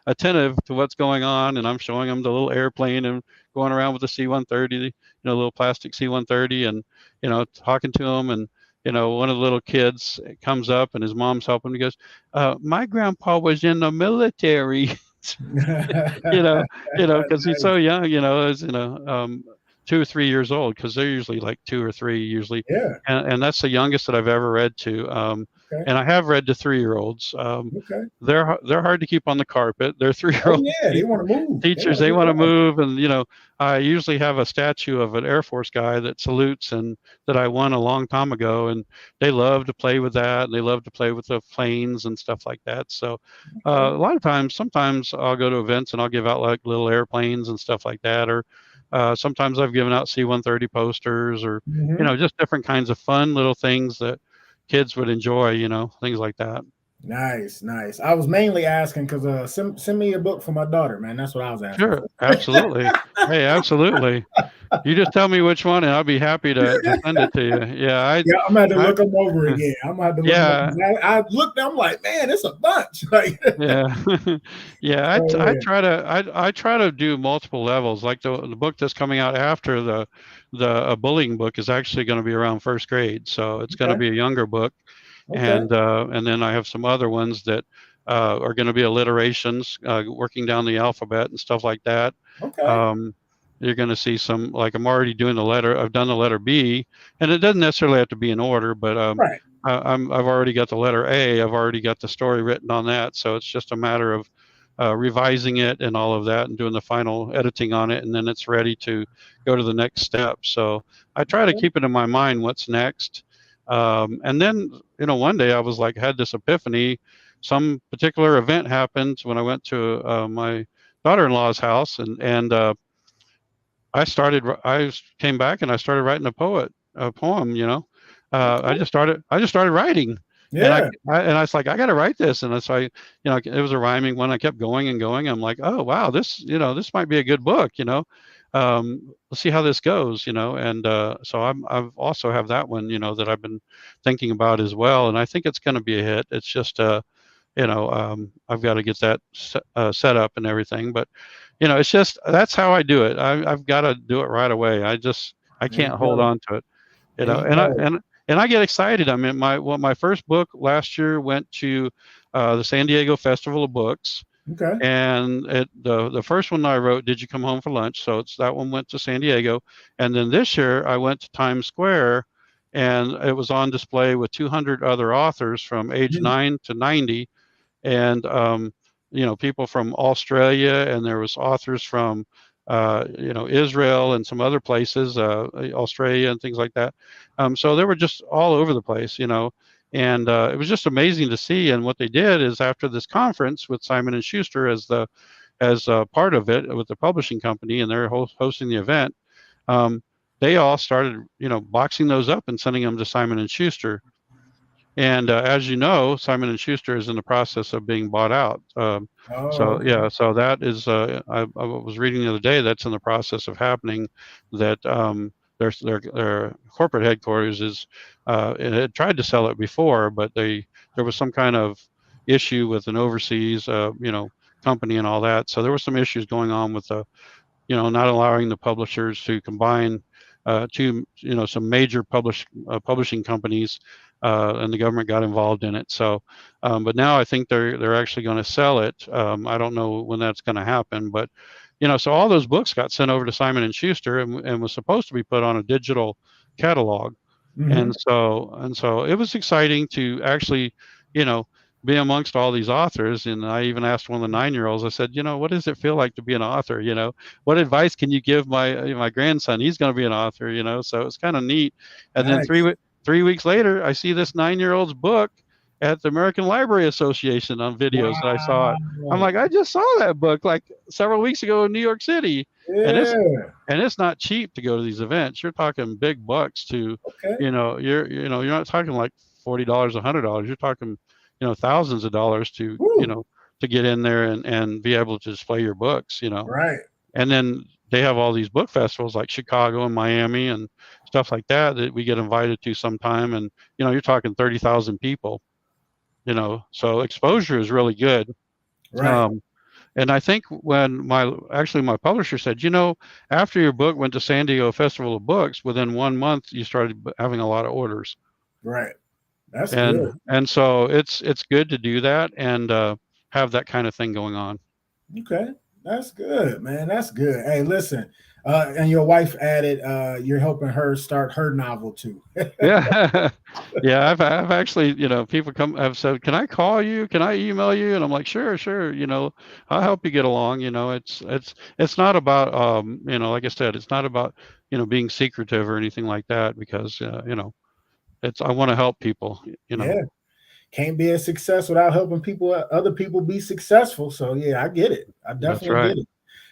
attentive to what's going on, and I'm showing them the little airplane and going around with the C-130, little plastic C-130, and talking to them. And one of the little kids comes up, and his mom's helping him. He goes, my grandpa was in the military. you know, because he's so young, as 2 or 3 years old, because they're usually like 2 or 3 usually, Yeah. and that's the youngest that I've ever read to. Okay. And I have read to 3 year olds. Okay. They're hard to keep on the carpet. They're three year Oh old yeah. They want to move. They teachers. want to They move want to around. move, and I usually have a statue of an Air Force guy that salutes, and that I won a long time ago, and they love to play with that. And they love to play with the planes and stuff like that. So Okay. a lot of times, sometimes I'll go to events and I'll give out like little airplanes and stuff like that, or sometimes I've given out C-130 posters, or Mhm. just different kinds of fun little things that kids would enjoy, things like that. Nice, nice. I was mainly asking because send me a book for my daughter, man. That's what I was asking Sure, for. absolutely. Hey, absolutely. You just tell me which one, and I'll be happy to send it to you. Yeah, Yeah, I'm gonna have to I look them over again. I'm gonna have to look them yeah, over. I looked, I'm like, man, it's a bunch. Like, yeah, yeah. so yeah. I try to do multiple levels. Like the book that's coming out after the bullying book is actually going to be around first grade, so it's going to Okay, be a younger book, okay, and then I have some other ones that are going to be alliterations, working down the alphabet and stuff like that. okay. Um, you're going to see some like I'm already doing the letter. I've done the letter B, and it doesn't necessarily have to be in order, but Right. I've already got the letter A. I've already got the story written on that, so it's just a matter of revising it and all of that, and doing the final editing on it, and then it's ready to go to the next step. So I try to Okay. keep it in my mind what's next. And then one day I was like had this epiphany. Some particular event happened when I went to my daughter-in-law's house, and I came back and I started writing a poem. Okay. I just started writing, and Yeah. I was like, I got to write this, and so it was a rhyming one. I kept going and going. I'm like, oh wow, this might be a good book. Let's see how this goes. And so I've also have that one. That I've been thinking about as well, and I think it's going to be a hit. It's just I've got to get that set up and everything, but it's just that's how I do it. I've got to do it right away. I There you can't hold go. on to it, There you and I go. and I get excited. I mean, my first book last year went to the San Diego Festival of Books, Okay. and the first one I wrote, "Did You Come Home for Lunch?" So it's that one went to San Diego, and then this year I went to Times Square, and it was on display with 200 other authors from age Mm, 9 to 90, and people from Australia, and there was authors from Israel and some other places, Australia and things like that. So they were just all over the place, and it was just amazing to see. And what they did is after this conference with Simon and Schuster as part of it with the publishing company, and they're hosting the event. Um, they all started, boxing those up and sending them to Simon and Schuster, and as you know, Simon and Schuster is in the process of being bought out. oh, So okay. yeah, so that is. I was reading the other day that's in the process of happening. That their corporate headquarters is. It had tried to sell it before, but there was some kind of issue with an overseas company and all that. So there were some issues going on with the not allowing the publishers to combine two, some major publishing companies, and the government got involved in it. So, but now I think they're actually going to sell it. I don't know when that's going to happen, but so all those books got sent over to Simon and Schuster and was supposed to be put on a digital catalog, Mm-hmm. and so it was exciting to actually, you know, be amongst all these authors. And I even asked one of the 9-year-olds. I said, what does it feel like to be an author? What advice can you give my grandson? He's going to be an author. So it's kind of neat. And then Nice. 3 weeks later, I see this 9-year-old's book at the American Library Association on videos that I saw it. I'm Wow. like, I just saw that book like several weeks ago in New York City, and it's Yeah. and it's not cheap to go to these events. You're talking big bucks to, Okay. you're not talking like $40, $100. You're talking, thousands of dollars Woo. to get in there and be able to display your books. Right. And then they have all these book festivals like Chicago and Miami and stuff like that we get invited to sometime. And, you're talking 30,000 people, so exposure is really good. Right. Um, and I think when my publisher said, after your book went to San Diego Festival of Books, within 1 month you started having a lot of orders, Right. That's and good. and so it's good to do that and have that kind of thing going on. Okay. That's good, man. That's good. Hey, listen. And your wife added, you're helping her start her novel too. Yeah, yeah. I've actually, people have said, "Can I call you? Can I email you?" And I'm like, "Sure, sure. I'll help you get along." It's not about, like I said, it's not about, being secretive or anything like that because, it's I want to help people. Yeah. Can't be a success without helping people, other people be successful. So yeah, I get it. I That's definitely right. get it.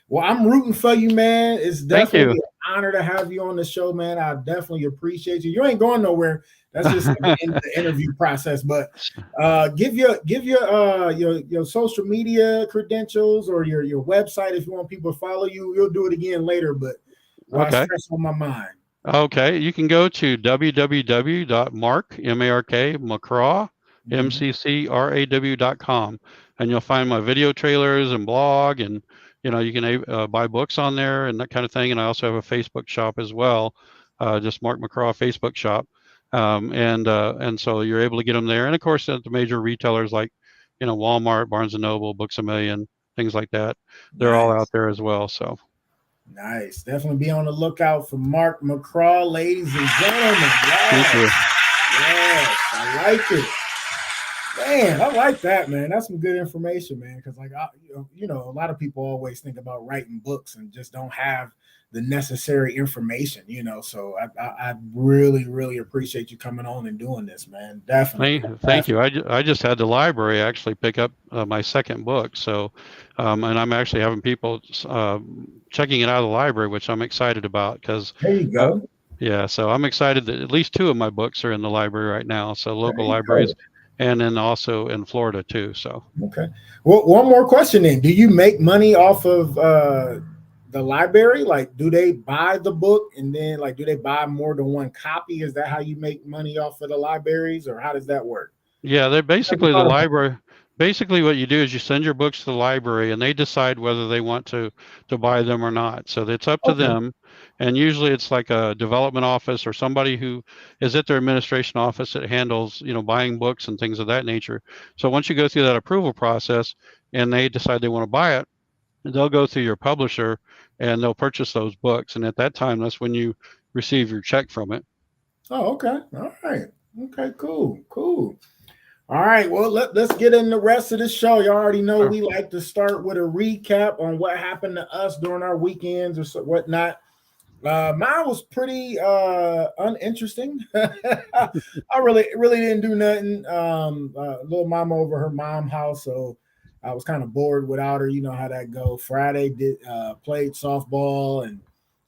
Well, I'm rooting for you, man. It's Thank definitely you. an honor to have you on the show, man. I definitely appreciate you. You ain't going nowhere. That's just like the end of the interview process. But give your social media credentials or your website if you want people to follow you. We'll do it again later, but while it's Okay. fresh on my mind. Okay. You can go to www.McCraw, Mhm. MCCRAW.com, and you'll find my video trailers and blog, and you can buy books on there and that kind of thing. And I also have a Facebook shop as well, just Mark McCraw Facebook shop, and so you're able to get them there. And of course, at the major retailers like Walmart, Barnes and Noble, Books a Million, things like that, they're all out Nice. there as well. So Nice. Definitely be on the lookout for Mark McCraw, ladies and gentlemen. thank Yes. you. Yes. I like it. Man, I like that, man. That's some good information, man. Because like, a lot of people always think about writing books and just don't have the necessary information, So I really, really appreciate you coming on and doing this, man. Definitely. Thank you. I just had the library actually pick up my second book. So, and I'm actually having people checking it out of the library, which I'm excited about because, There you uh, go. yeah, so I'm excited that at least two of my books are in the library right now. So There local you go. libraries, and then also in Florida too. So Okay. Well, one more question then. Do you make money off of the library? Like, do they buy the book and then like do they buy more than one copy? Is that how you make money off of the libraries, or how does that work? yeah, they're Never basically the thought about library. Basically, what you do is you send your books to the library, and they decide whether they want to buy them or not. So it's up that. to Okay. them. And usually, it's like a development office or somebody who is at their administration office that handles buying books and things of that nature. So once you go through that approval process, and they decide they want to buy it, they'll go through your publisher, and they'll purchase those books. And at that time, that's when you receive your check from it. Oh, okay. All right. Okay, cool. Cool. All right. Well, let's get in the rest of the show. You already know Sure. we like to start with a recap on what happened to us during our weekends or whatnot. Mine was pretty uninteresting. I really didn't do nothing. Little mama over her mom house, so I was kind of bored without her. You know how that go. Friday did played softball, and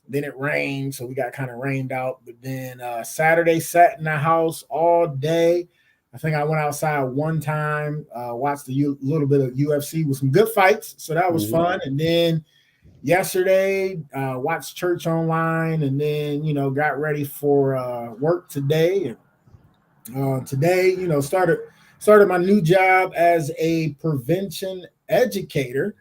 then it rained, so we got kind of rained out. But then Saturday sat in the house all day. I think I went outside one time, watched a little bit of UFC with some good fights, so that was Mhm. fun. And then yesterday, watched church online, and then got ready for work today. And today, started my new job as a prevention educator.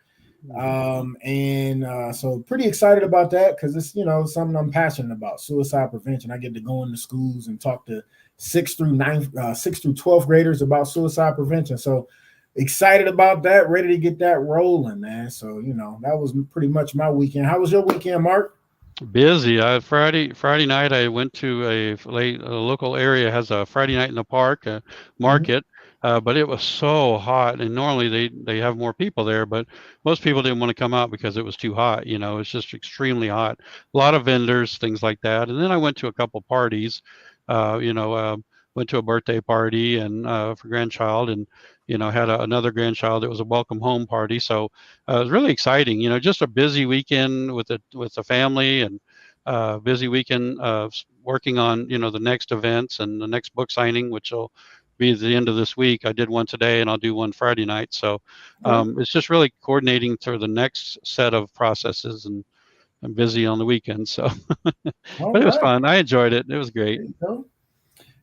And so pretty excited about that because it's something I'm passionate about, suicide prevention. I get to go into schools and talk to 6 through 12th graders about suicide prevention. So excited about that, ready to get that rolling, man. So that was pretty much my weekend. How was your weekend, Mark? Busy. Friday night I went to a local area has a Friday night in the park Mhm. market, but it was so hot. And normally they have more people there, but most people didn't want to come out because it was too hot. It's just extremely hot. A lot of vendors, things like that. And then I went to a couple parties. Uh, you know, uh, Went to a birthday party and for grandchild, and had another grandchild. It was a welcome home party. So it was really exciting. Just a busy weekend with the family, and busy weekend working on the next events and the next book signing, which will be the end of this week. I did one today, and I'll do one Friday night. So Okay. it's just really coordinating through the next set of processes, and I'm busy on the weekend. So, All but it was right. fun. I enjoyed it. It was great. There you go.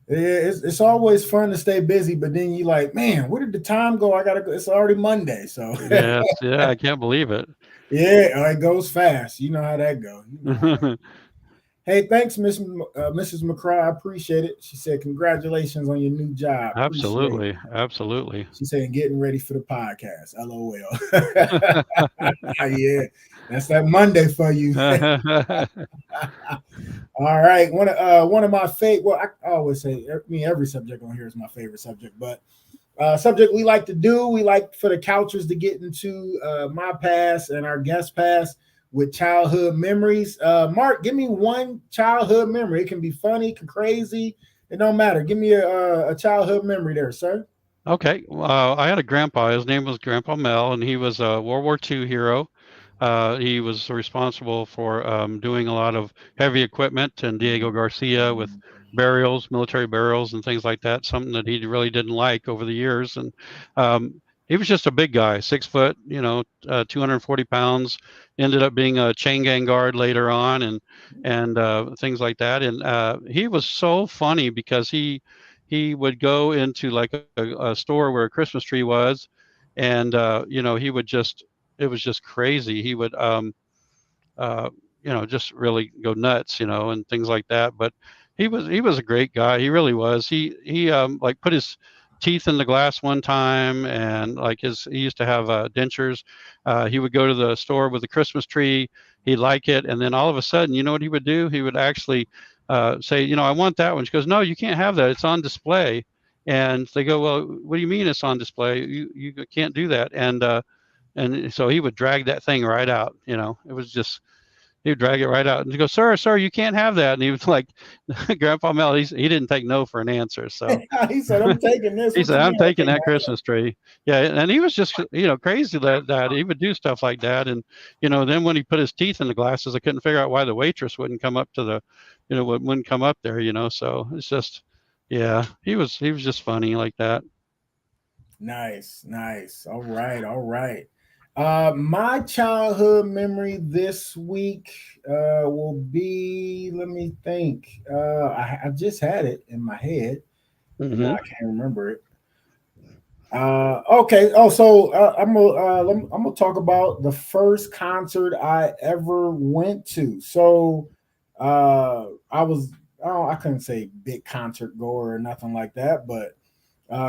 Yeah, it's always fun to stay busy, but then you like, man, where did the time go? I gotta go. It's already Monday, so Yes, yeah, I can't believe it. yeah, it goes fast. You know how that goes. Hey, thanks, Mrs. McCraw. I appreciate it. She said, "Congratulations on your new job. Appreciate it." Absolutely, absolutely. She said, "Getting ready for the podcast." LOL. Yeah, that's that Monday for you. All right, one of my favorite. Well, I always say, I mean, every subject on here is my favorite subject, but subject we like to do. We like for the couchers to get into my past and our guest past with childhood memories. Mark, give me one childhood memory. It can be funny, crazy. It don't matter. Give me a childhood memory there, sir. Okay. I had a grandpa. His name was Grandpa Mel, and he was a World War II hero. He was responsible for doing a lot of heavy equipment, and Diego Garcia with burials, military burials, and things like that. Something that he really didn't like over the years, and he was just a big guy, 6 foot, 240 pounds. Ended up being a chain gang guard later on, and things like that. And he was so funny because he would go into like a store where a Christmas tree was, and he would just it was just crazy. He would uh, just really go nuts, and things like that. But he was a great guy. He really was. He like put his teeth in the glass one time, and like he used to have dentures. He would go to the store with the Christmas tree. He'd like it, and then all of a sudden, you know what he would do? He would actually say, I want that one. She goes, no, you can't have that. It's on display. And they go, well, what do you mean it's on display? You can't do that. And so he would drag that thing right out. It was just he would drag it right out and he goes, sir, you can't have that. And he was like, Grandpa Mel, he didn't take no for an answer. So He said, I'm taking this. he said, I'm taking that Christmas tree. Yeah. And he was just, crazy that he would do stuff like that. And, then when he put his teeth in the glasses, I couldn't figure out why the waitress wouldn't come up to wouldn't come up there, so it's just, yeah, he was just funny like that. Nice. All right. My childhood memory this week will be, let me think. I just had it in my head. Mm-hmm. I can't remember it. Okay. Oh, so I'm gonna talk about the first concert I ever went to. So I couldn't say big concert goer or nothing like that, but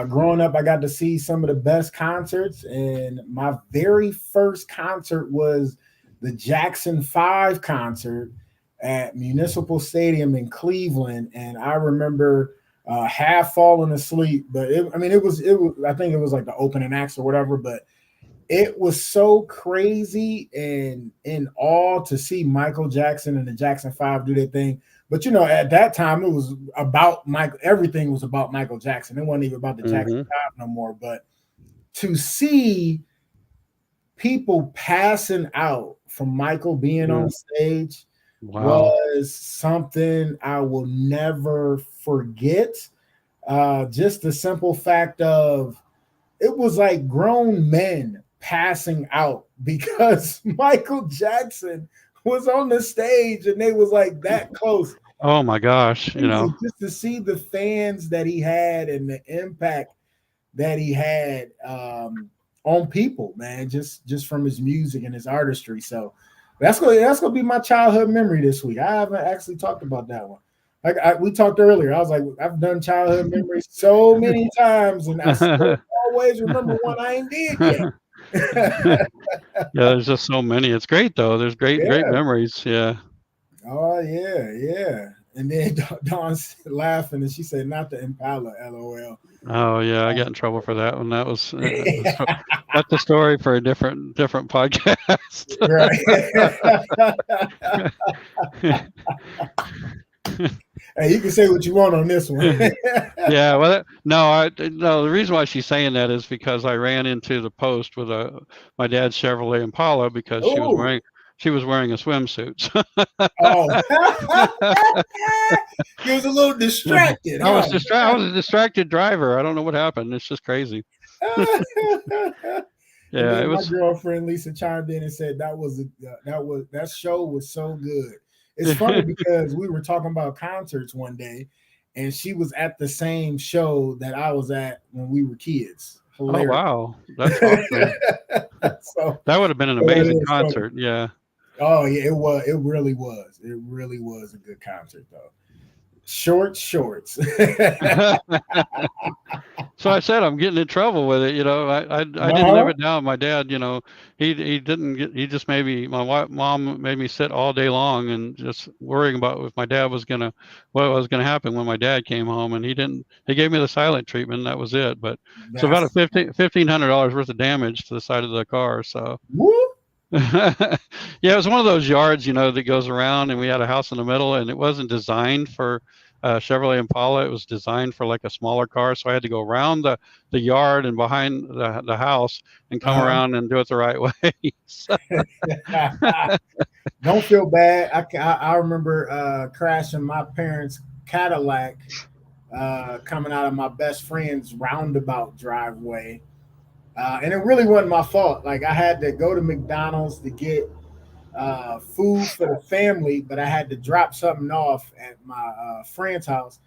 growing up, I got to see some of the best concerts, and my very first concert was the Jackson 5 concert at Municipal Stadium in Cleveland. And I remember half falling asleep, but it was I think it was like the opening acts or whatever, but it was so crazy and in awe to see Michael Jackson and the Jackson 5 do their thing. But at that time it was about Michael. Everything was about Michael Jackson. It wasn't even about the Jackson 5 no more. But to see people passing out from Michael being on stage was something I will never forget. Just the simple fact of it was like grown men passing out because Michael Jackson was on the stage and they was like that close. Oh my gosh, just to see the fans that he had and the impact that he had on people, man, just from his music and his artistry. So that's gonna be my childhood memory this week. I haven't actually talked about that one. Like we talked earlier, I was like, I've done childhood memories so many times, and I still always remember one I ain't did yet. Yeah, there's just so many. It's great though. There's great memories. Yeah. Oh yeah. And then Dawn's laughing, and she said, "Not the Impala, LOL." Oh yeah, I got in trouble for that one. That was that's a story for a different podcast. Right. Hey, you can say what you want on this one. Yeah, well, no. The reason why she's saying that is because I ran into the post with my dad's Chevrolet Impala because she was wearing a swimsuit. Oh, he was a little distracted. I was a distracted driver. I don't know what happened. It's just crazy. Yeah, it was. My girlfriend Lisa chimed in and said that show was so good. It's funny because we were talking about concerts one day, and she was at the same show that I was at when we were kids. Hilarious. Oh wow, that's awesome. So that would have been an amazing concert. Funny. Yeah. Oh yeah, it was. It really was. It really was a good concert, though. Shorts. So I said I'm getting in trouble with it. I didn't live it down. My dad, he didn't get. He just mom made me sit all day long and just worrying about if my dad what was gonna happen when my dad came home, and he didn't. He gave me the silent treatment. And that was it. But it's about a $1,500 worth of damage to the side of the car. So. Yeah, it was one of those yards, that goes around, and we had a house in the middle, and it wasn't designed for Chevrolet Impala. It was designed for like a smaller car, so I had to go around the yard and behind the house and come Uh-huh. around and do it the right way. So, Don't feel bad. I remember crashing my parents' Cadillac coming out of my best friend's roundabout driveway. And it really wasn't my fault. Like I had to go to McDonald's to get food for the family, but I had to drop something off at my friend's house.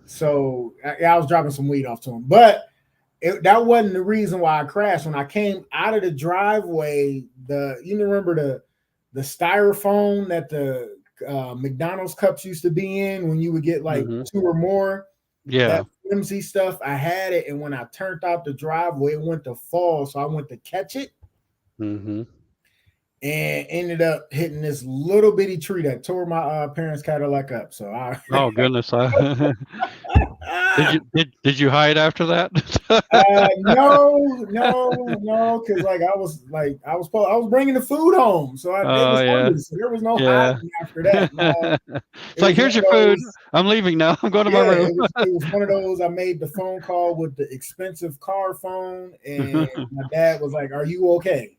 So I was dropping some weed off to him. But that wasn't the reason why I crashed. When I came out of the driveway, you remember the styrofoam that the McDonald's cups used to be in when you would get like hmm two or more. yeah. That flimsy stuff, I had it, and when I turned out the driveway, it went to fall, so I went to catch it hmm and ended up hitting this little bitty tree that tore my parents' Cadillac up. So I, Oh goodness. Did you hide after that? no, because I was bringing the food home, so they Oh was yeah. hungry, so there was no Yeah. hiding after that. No, It's it like, was one here's of your food. those. I'm leaving now. I'm going to my Yeah, room. it was one of those. I made the phone call with the expensive car phone, and my dad was like, "Are you okay?"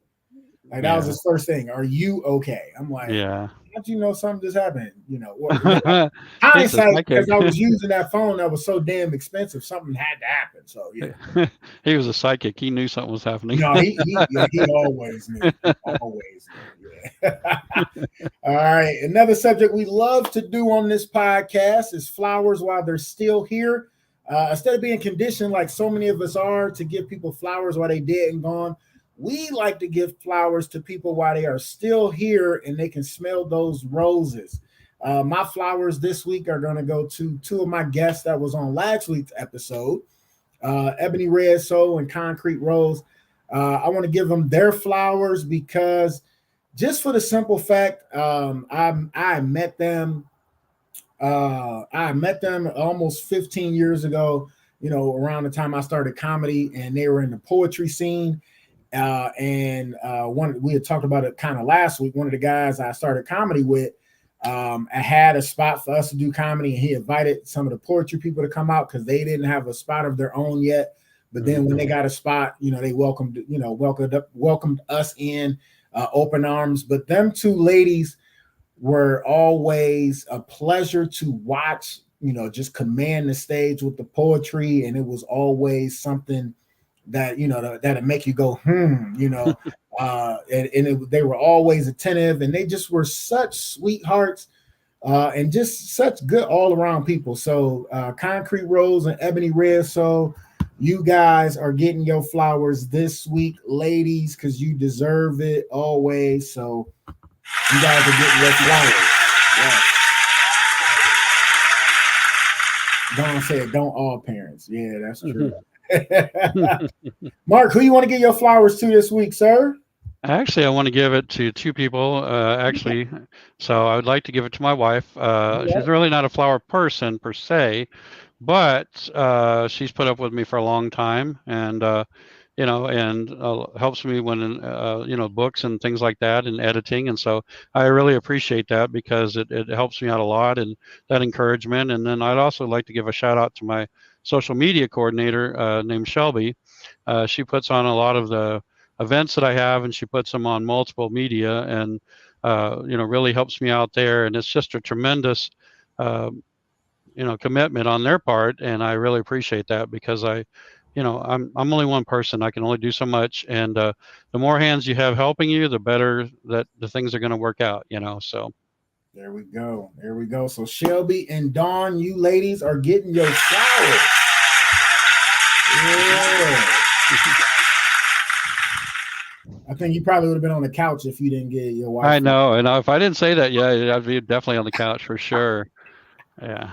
Like that was Yeah. his first thing. Are you okay? I'm like, Yeah. how'd you know something just happened? He's a Hindsight, psychic. because I was using that phone that was so damn expensive, something had to happen. So yeah. He was a psychic. He knew something was happening. No, he always knew. He always knew. Yeah. All right. Another subject we love to do on this podcast is flowers while they're still here. Instead of being conditioned like so many of us are to give people flowers while they dead and gone, we like to give flowers to people while they are still here and they can smell those roses. My flowers this week are going to go to two of my guests that was on last week's episode, Ebony Red Soul and Concrete Rose. I want to give them their flowers because just for the simple fact, I met them. I met them almost 15 years ago. Around the time I started comedy, and they were in the poetry scene. And one we had talked about it kind of last week. One of the guys I started comedy with, I had a spot for us to do comedy, and he invited some of the poetry people to come out because they didn't have a spot of their own yet. But then when they got a spot, they welcomed us in open arms. But them two ladies were always a pleasure to watch. Just command the stage with the poetry, and it was always something that that'd make you go they were always attentive, and they just were such sweethearts and just such good all around people. So Concrete Rose and Ebony Red, so you guys are getting your flowers this week, ladies, because you deserve it always. So you guys are getting your flowers. Yeah. Don't say it. Don't all parents. Yeah, that's true. Mark, who you want to get your flowers to this week, sir? Actually, I want to give it to two people. So I would like to give it to my wife. She's really not a flower person per se, but she's put up with me for a long time, and helps me when books and things like that and editing. And so I really appreciate that because it helps me out a lot, and that encouragement. And then I'd also like to give a shout out to my social media coordinator named Shelby. She puts on a lot of the events that I have, and she puts them on multiple media, and really helps me out there. And it's just a tremendous commitment on their part, and I really appreciate that because I'm only one person. I can only do so much, and the more hands you have helping you, the better that the things are going to work out. So there we go. So Shelby and Dawn, you ladies are getting your flowers. Yeah. I think you probably would have been on the couch if you didn't get your wife. I know, and if I didn't say that, yeah, I'd be definitely on the couch for sure. Yeah.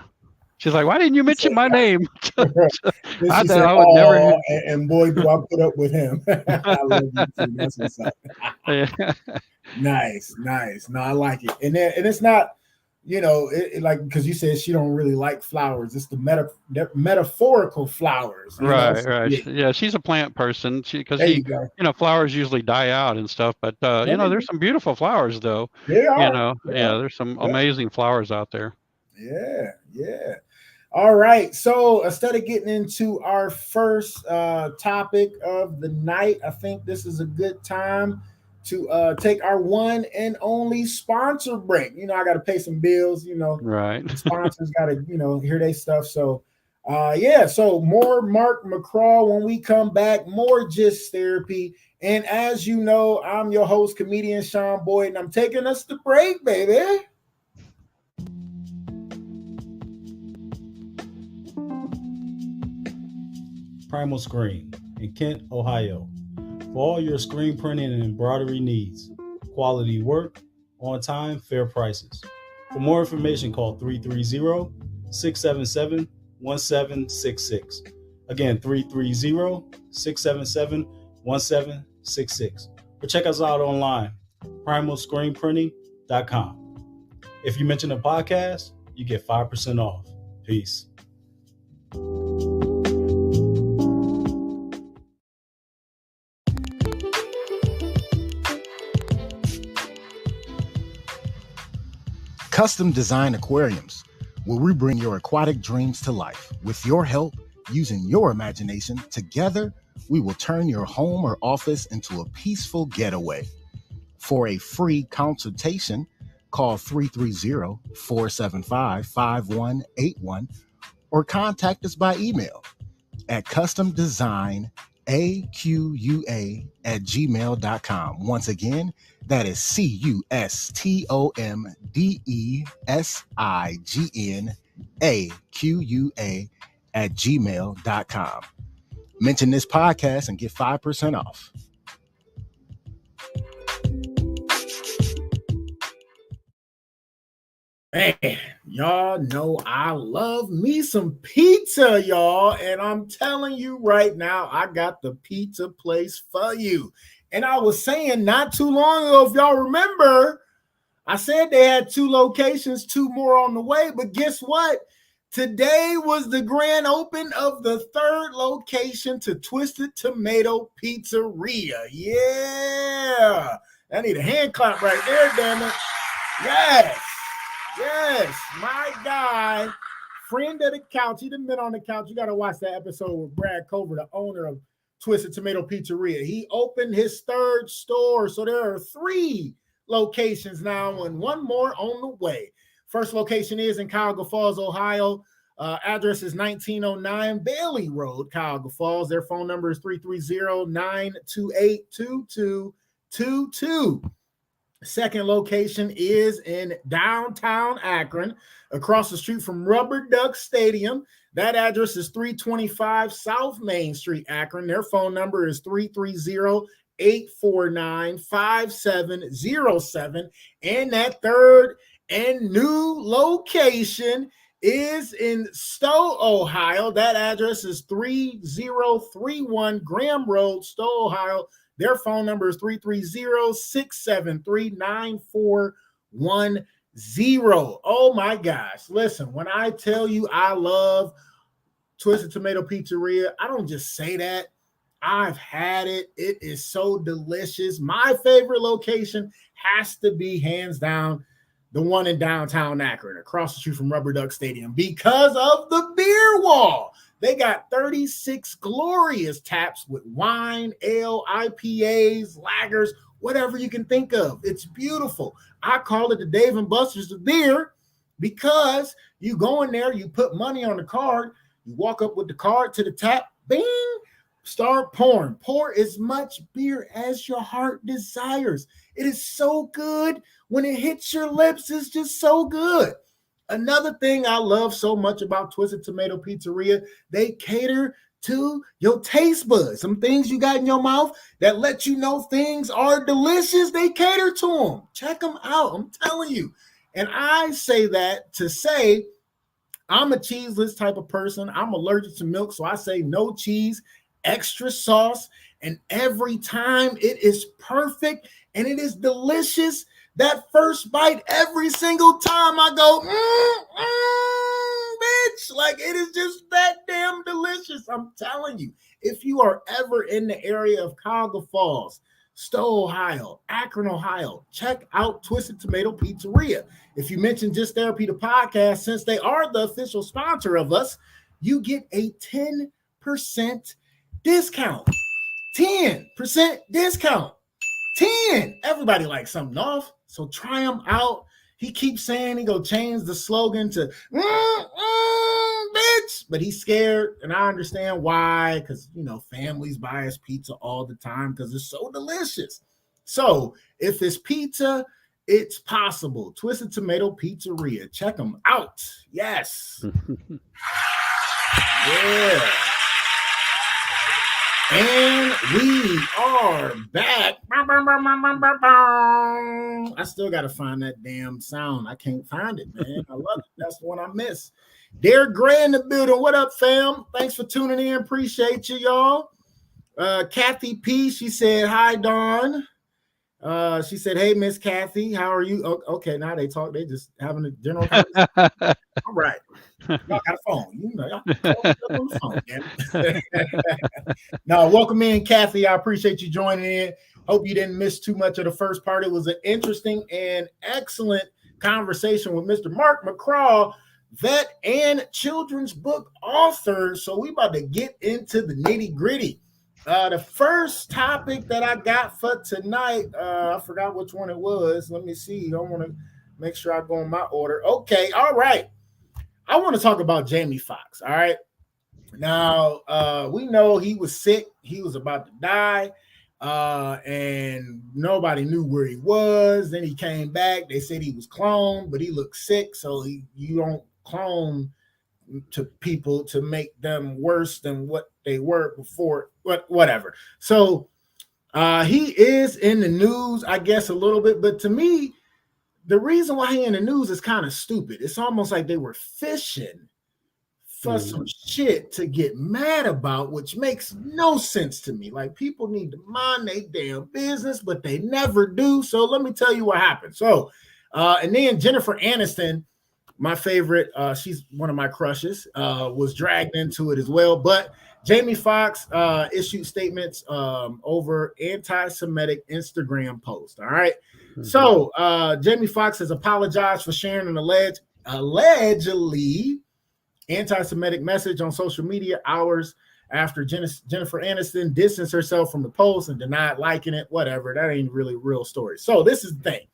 She's like, why didn't you mention my name? I would never. And boy, do I put up with him. I love you too. That's what's up. Yeah. Nice. No, I like it. And it's not, like, because you said she don't really like flowers. It's the metaphorical flowers. Right. Yeah, she's a plant person. Because flowers usually die out and stuff. But there's some beautiful flowers though. They are. There's some amazing flowers out there. Yeah. All right. So instead of getting into our first topic of the night, I think this is a good time to take our one and only sponsor break. I got to pay some bills. Right. The sponsors got to, hear their stuff. So, yeah. So more Mark McCraw when we come back, more Gist Therapy. And as you know, I'm your host, comedian Sean Boyd, and I'm taking us to break, baby. Primal Screen in Kent, Ohio. For all your screen printing and embroidery needs. Quality work, on time, fair prices. For more information, call 330-677-1766. Again, 330-677-1766. Or check us out online, primalscreenprinting.com. If you mention a podcast, you get 5% off. Peace. Custom Design Aquariums, where we bring your aquatic dreams to life. With your help, using your imagination, together, we will turn your home or office into a peaceful getaway. For a free consultation, call 330-475-5181 or contact us by email at customdesignaqua@gmail.com. Once again, that is customdesignaaqua@gmail.com. Mention this podcast and get 5% off. Man, y'all know I love me some pizza, y'all. And I'm telling you right now, I got the pizza place for you. And I was saying not too long ago, if y'all remember, I said they had 2 locations, 2 more on the way. But guess what? Today was the grand open of the 3rd location to Twisted Tomato Pizzeria. Yeah. I need a hand clap right there, damn it. Yes. Yes, my guy, friend of the couch. He done been on the couch. You got to watch that episode with Brad Cover, the owner of Twisted Tomato Pizzeria. He opened his 3rd store, so there are 3 locations now and 1 more on the way. First location is in Cuyahoga Falls, Ohio. Address is 1909 Bailey Road, Cuyahoga Falls. Their phone number is 330-928-2222. Second location is in downtown Akron, across the street from Rubber Duck Stadium. That address is 325 South Main Street, Akron. Their phone number is 330-849-5707. And that 3rd and new location is in Stowe, Ohio. That address is 3031 Graham Road, Stowe, Ohio. Their phone number is 330-673-9410. Oh my gosh. Listen, when I tell you I love Twisted Tomato Pizzeria, I don't just say that. I've had it. It is so delicious. My favorite location has to be, hands down, the one in downtown Akron, across the street from Rubber Duck Stadium, because of the beer wall. They got 36 glorious taps with wine, ale, IPAs, lagers, whatever you can think of. It's beautiful. I call it the Dave and Buster's of beer because you go in there, you put money on the card, you walk up with the card to the tap, bing, start pouring. Pour as much beer as your heart desires. It is so good. When it hits your lips, it's just so good. Another thing I love so much about Twisted Tomato Pizzeria, they cater to your taste buds. Some things you got in your mouth that let you know things are delicious, they cater to them. Check them out, I'm telling you. And I say that to say I'm a cheeseless type of person. I'm allergic to milk, so I say no cheese, extra sauce, and every time it is perfect and it is delicious. That first bite, every single time I go, bitch, like it is just that damn delicious. I'm telling you, if you are ever in the area of Cuyahoga Falls, Stowe, Ohio, Akron, Ohio. Check out Twisted Tomato Pizzeria. If you mention Just Therapy, the podcast, since they are the official sponsor of us, you get a 10% discount. 10% discount. 10. Everybody likes something off, so try them out. He keeps saying he go change the slogan to bitch, but he's scared, and I understand why, because families buy us pizza all the time because it's so delicious. So if it's pizza, it's possible. Twisted Tomato Pizzeria. Check them out. Yes. Yeah. And we are back. I still got to find that damn sound. I can't find it, man. I love it. That's the one I miss. Derek Gray in the building. What up, fam? Thanks for tuning in. Appreciate you, y'all. Kathy P, she said, hi, Dawn. She said, hey, Miss Kathy, how are you? Okay, now they talk. They just having a general conversation. All right. Y'all got a phone. Y'all on the phone, man. Now, welcome in, Kathy. I appreciate you joining in. Hope you didn't miss too much of the first part. It was an interesting and excellent conversation with Mr. Mark McCraw, vet and children's book author. So we about to get into the nitty-gritty. The first topic that I got for tonight, I forgot which one it was. Let me see. I want to make sure I go in my order. Okay, all right. I want to talk about Jamie Foxx, all right? Now, we know he was sick. He was about to die, and nobody knew where he was. Then he came back. They said he was cloned, but he looked sick, so you don't clone to people to make them worse than what they were before, whatever. So he is in the news, I guess, a little bit, but to me, the reason why he in the news is kind of stupid. It's almost like they were fishing for some shit to get mad about, which makes no sense to me. Like, people need to mind their damn business, but they never do. So let me tell you what happened. So, and then Jennifer Aniston, my favorite, she's one of my crushes, was dragged into it as well. But Jamie Foxx issued statements over anti-Semitic Instagram post. All right. So Jamie Foxx has apologized for sharing an allegedly anti-Semitic message on social media hours after Jennifer Aniston distanced herself from the post and denied liking it. Whatever. That ain't really a real story. So this is the thing.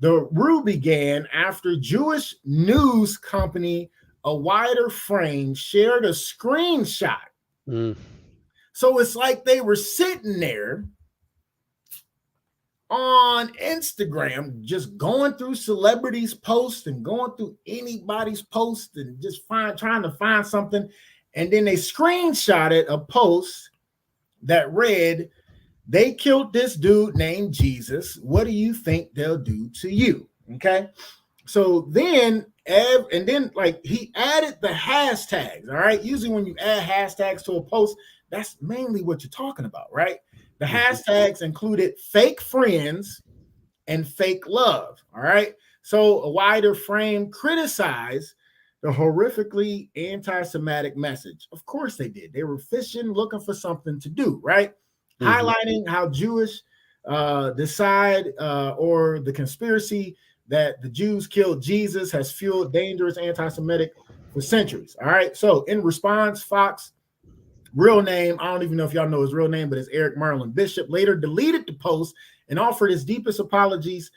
The rue began after Jewish news company A Wider Frame shared a screenshot. So it's like they were sitting there on Instagram, just going through celebrities' posts and going through anybody's post and just trying to find something. And then they screenshotted a post that read, "They killed this dude named Jesus. What do you think they'll do to you?" Okay. So then, like, he added the hashtags. All right. Usually when you add hashtags to a post, that's mainly what you're talking about, right? The hashtags included fake friends and fake love. All right. So A Wider Frame criticized the horrifically anti-Semitic message. Of course they did. They were fishing, looking for something to do, right? Highlighting how Jewish decide or the conspiracy that the Jews killed Jesus has fueled dangerous anti-Semitic for centuries. All right. So in response, Fox, real name, I don't even know if y'all know his real name, but it's Eric Marlon Bishop, later deleted the post and offered his deepest apologies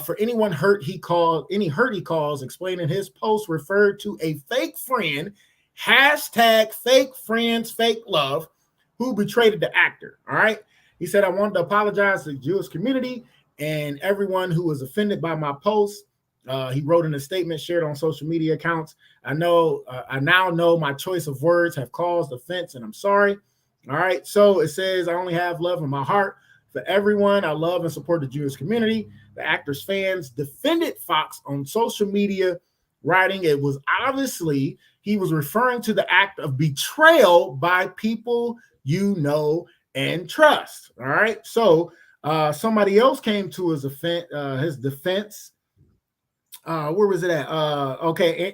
for any hurt he calls, explaining his post referred to a fake friend, hashtag fake friends, fake love, who betrayed the actor. All right. He said, "I wanted to apologize to the Jewish community and everyone who was offended by my post." He wrote in a statement shared on social media accounts, I now know my choice of words have caused offense and I'm sorry. All right. So it says, "I only have love in my heart for everyone. I love and support the Jewish community." The actor's fans defended Fox on social media, writing it was obviously he was referring to the act of betrayal by people you know and trust. All right. So somebody else came to his defense. Where was it at?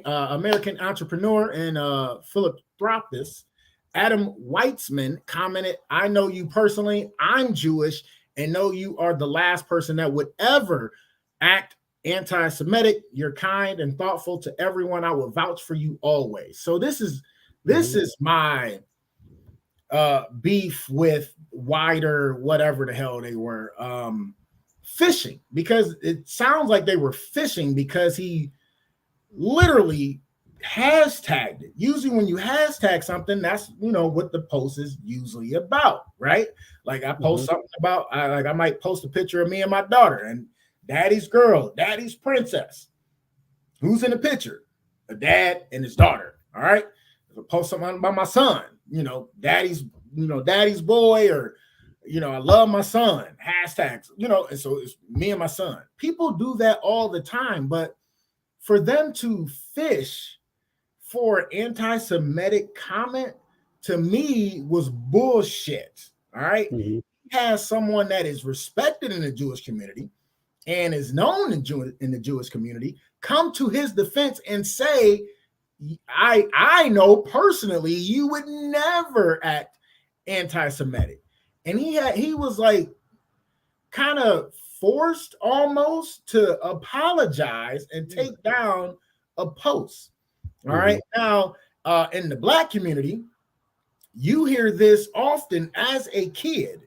American entrepreneur and philanthropist Adam Weitzman commented, "I know you personally. I'm Jewish, and know you are the last person that would ever act anti-Semitic. You're kind and thoughtful to everyone. I will vouch for you always. So this is my beef with Wider, whatever the hell they were, fishing, because it sounds like they were fishing because he literally hashtagged it. Usually when you hashtag something, that's what the post is usually about, right? Like I post something about I might post a picture of me and my daughter and daddy's girl, daddy's princess. Who's in the picture? A dad and his daughter. All right. If I post something about my son, daddy's boy, or I love my son, hashtags, and so it's me and my son. People do that all the time, but for them to fish for anti-Semitic comment, to me, was bullshit. All right. He has someone that is respected in the Jewish community and is known in the Jewish community come to his defense and say, I know personally you would never act anti-Semitic. And he was like kind of forced almost to apologize and take down a post. All right. Now, in the Black community, you hear this often as a kid.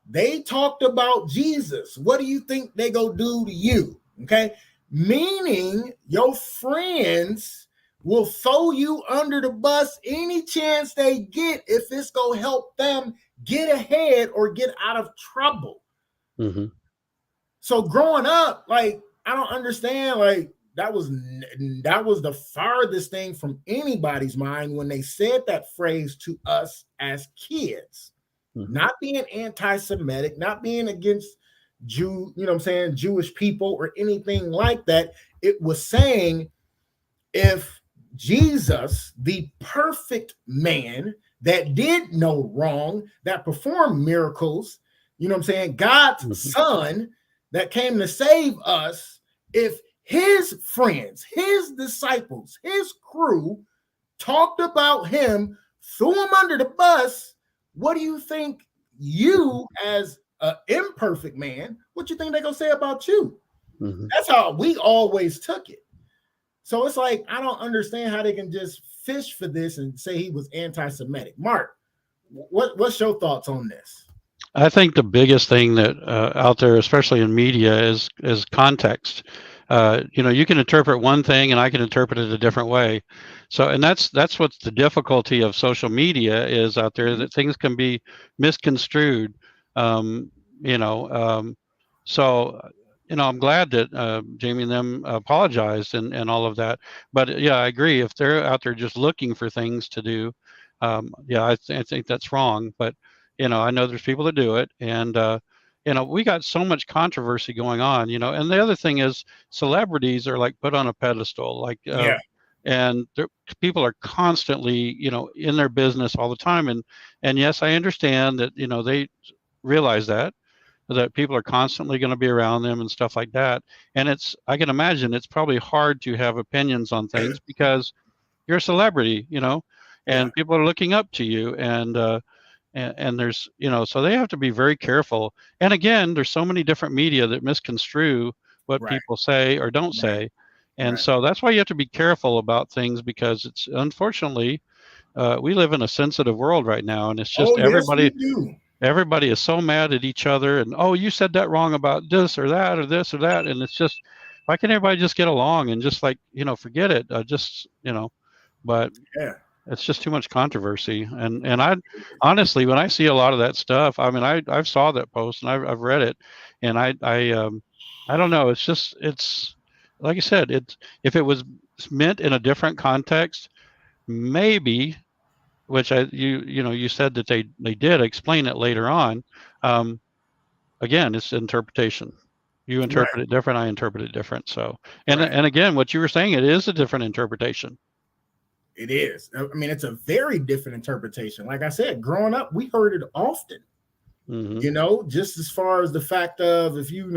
They talked about Jesus. What do you think they go do to you? Okay. Meaning your friends will throw you under the bus any chance they get if it's going to help them get ahead or get out of trouble. So growing up, like, I don't understand, like, that was the farthest thing from anybody's mind when they said that phrase to us as kids. Not being anti-Semitic, not being against Jewish people or anything like that. It was saying, if Jesus, the perfect man that did no wrong, that performed miracles, God's son that came to save us, if his friends, his disciples, his crew talked about him, threw him under the bus, what do you think you, as an imperfect man, what you think they're going to say about you? That's how we always took it. So it's like, I don't understand how they can just fish for this and say he was anti-Semitic. Mark, what's your thoughts on this? I think the biggest thing that out there, especially in media, is context. You can interpret one thing and I can interpret it a different way. So, and that's what's the difficulty of social media is out there, that things can be misconstrued. So, I'm glad that Jamie and them apologized and all of that. But yeah, I agree. If they're out there just looking for things to do, I think that's wrong. But I know there's people that do it, and we got so much controversy going on. And the other thing is, celebrities are like put on a pedestal, like and people are constantly in their business all the time, and yes, I understand that they realize that people are constantly going to be around them and stuff like that. And I can imagine it's probably hard to have opinions on things because you're a celebrity, and people are looking up to you, and there's, so they have to be very careful. And again, there's so many different media that misconstrue what people say or don't say. And so that's why you have to be careful about things, because it's unfortunately, we live in a sensitive world right now, and it's just everybody is so mad at each other, and you said that wrong about this or that or this or that, and it's just, why can't everybody just get along and just forget it, but it's just too much controversy. And I honestly, when I see a lot of that stuff, I mean, I've saw that post and I've read it, and I don't know, it's like I said, if it was meant in a different context, maybe, which you said that they did explain it later on. Again, it's interpretation. You interpret it different, I interpret it different. So, and again, what you were saying, it is a different interpretation. It is. I mean, it's a very different interpretation. Like I said, growing up, we heard it often. Just as far as the fact of, if you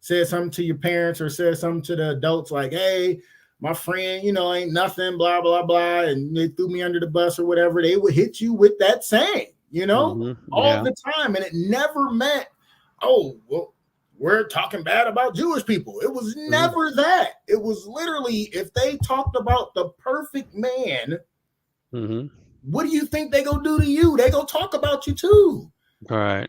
said something to your parents or said something to the adults, like, hey, my friend, ain't nothing, blah, blah, blah, and they threw me under the bus or whatever, they would hit you with that saying, all the time. And it never meant oh, well, we're talking bad about Jewish people. It was never that. It was literally, if they talked about the perfect man, what do you think they gonna do to you? They gonna talk about you too. Right.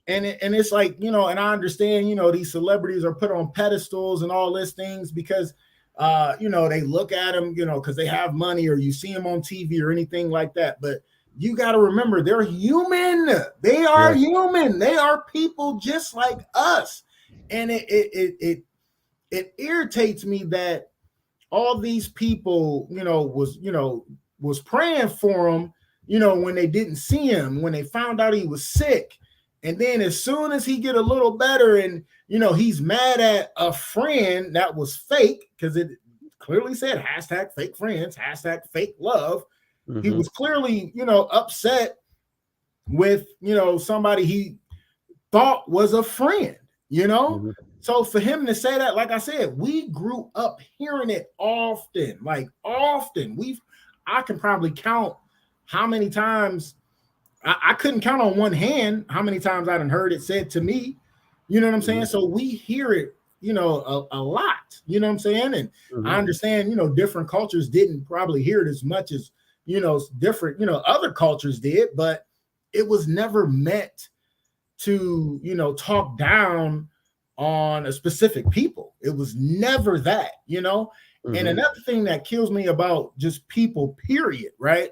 And it's like, and I understand, these celebrities are put on pedestals and all these things because, they look at them, because they have money, or you see them on TV or anything like that. But you got to remember, they're human. They are human. They are people just like us. And it irritates me that all these people, was praying for him, when they didn't see him, when they found out he was sick. And then as soon as he get a little better and, he's mad at a friend that was fake, because it clearly said #fake friends, #fake love. He was clearly, upset with, somebody he thought was a friend, So for him to say that, like I said, we grew up hearing it often, I can probably count how many times. I couldn't count on one hand how many times I done heard it said to me. You know what I'm saying? So we hear it, a lot. You know what I'm saying? And I understand, different cultures didn't probably hear it as much as, different, other cultures did, but it was never meant to, talk down on a specific people. It was never that, And another thing that kills me about just people, period, right?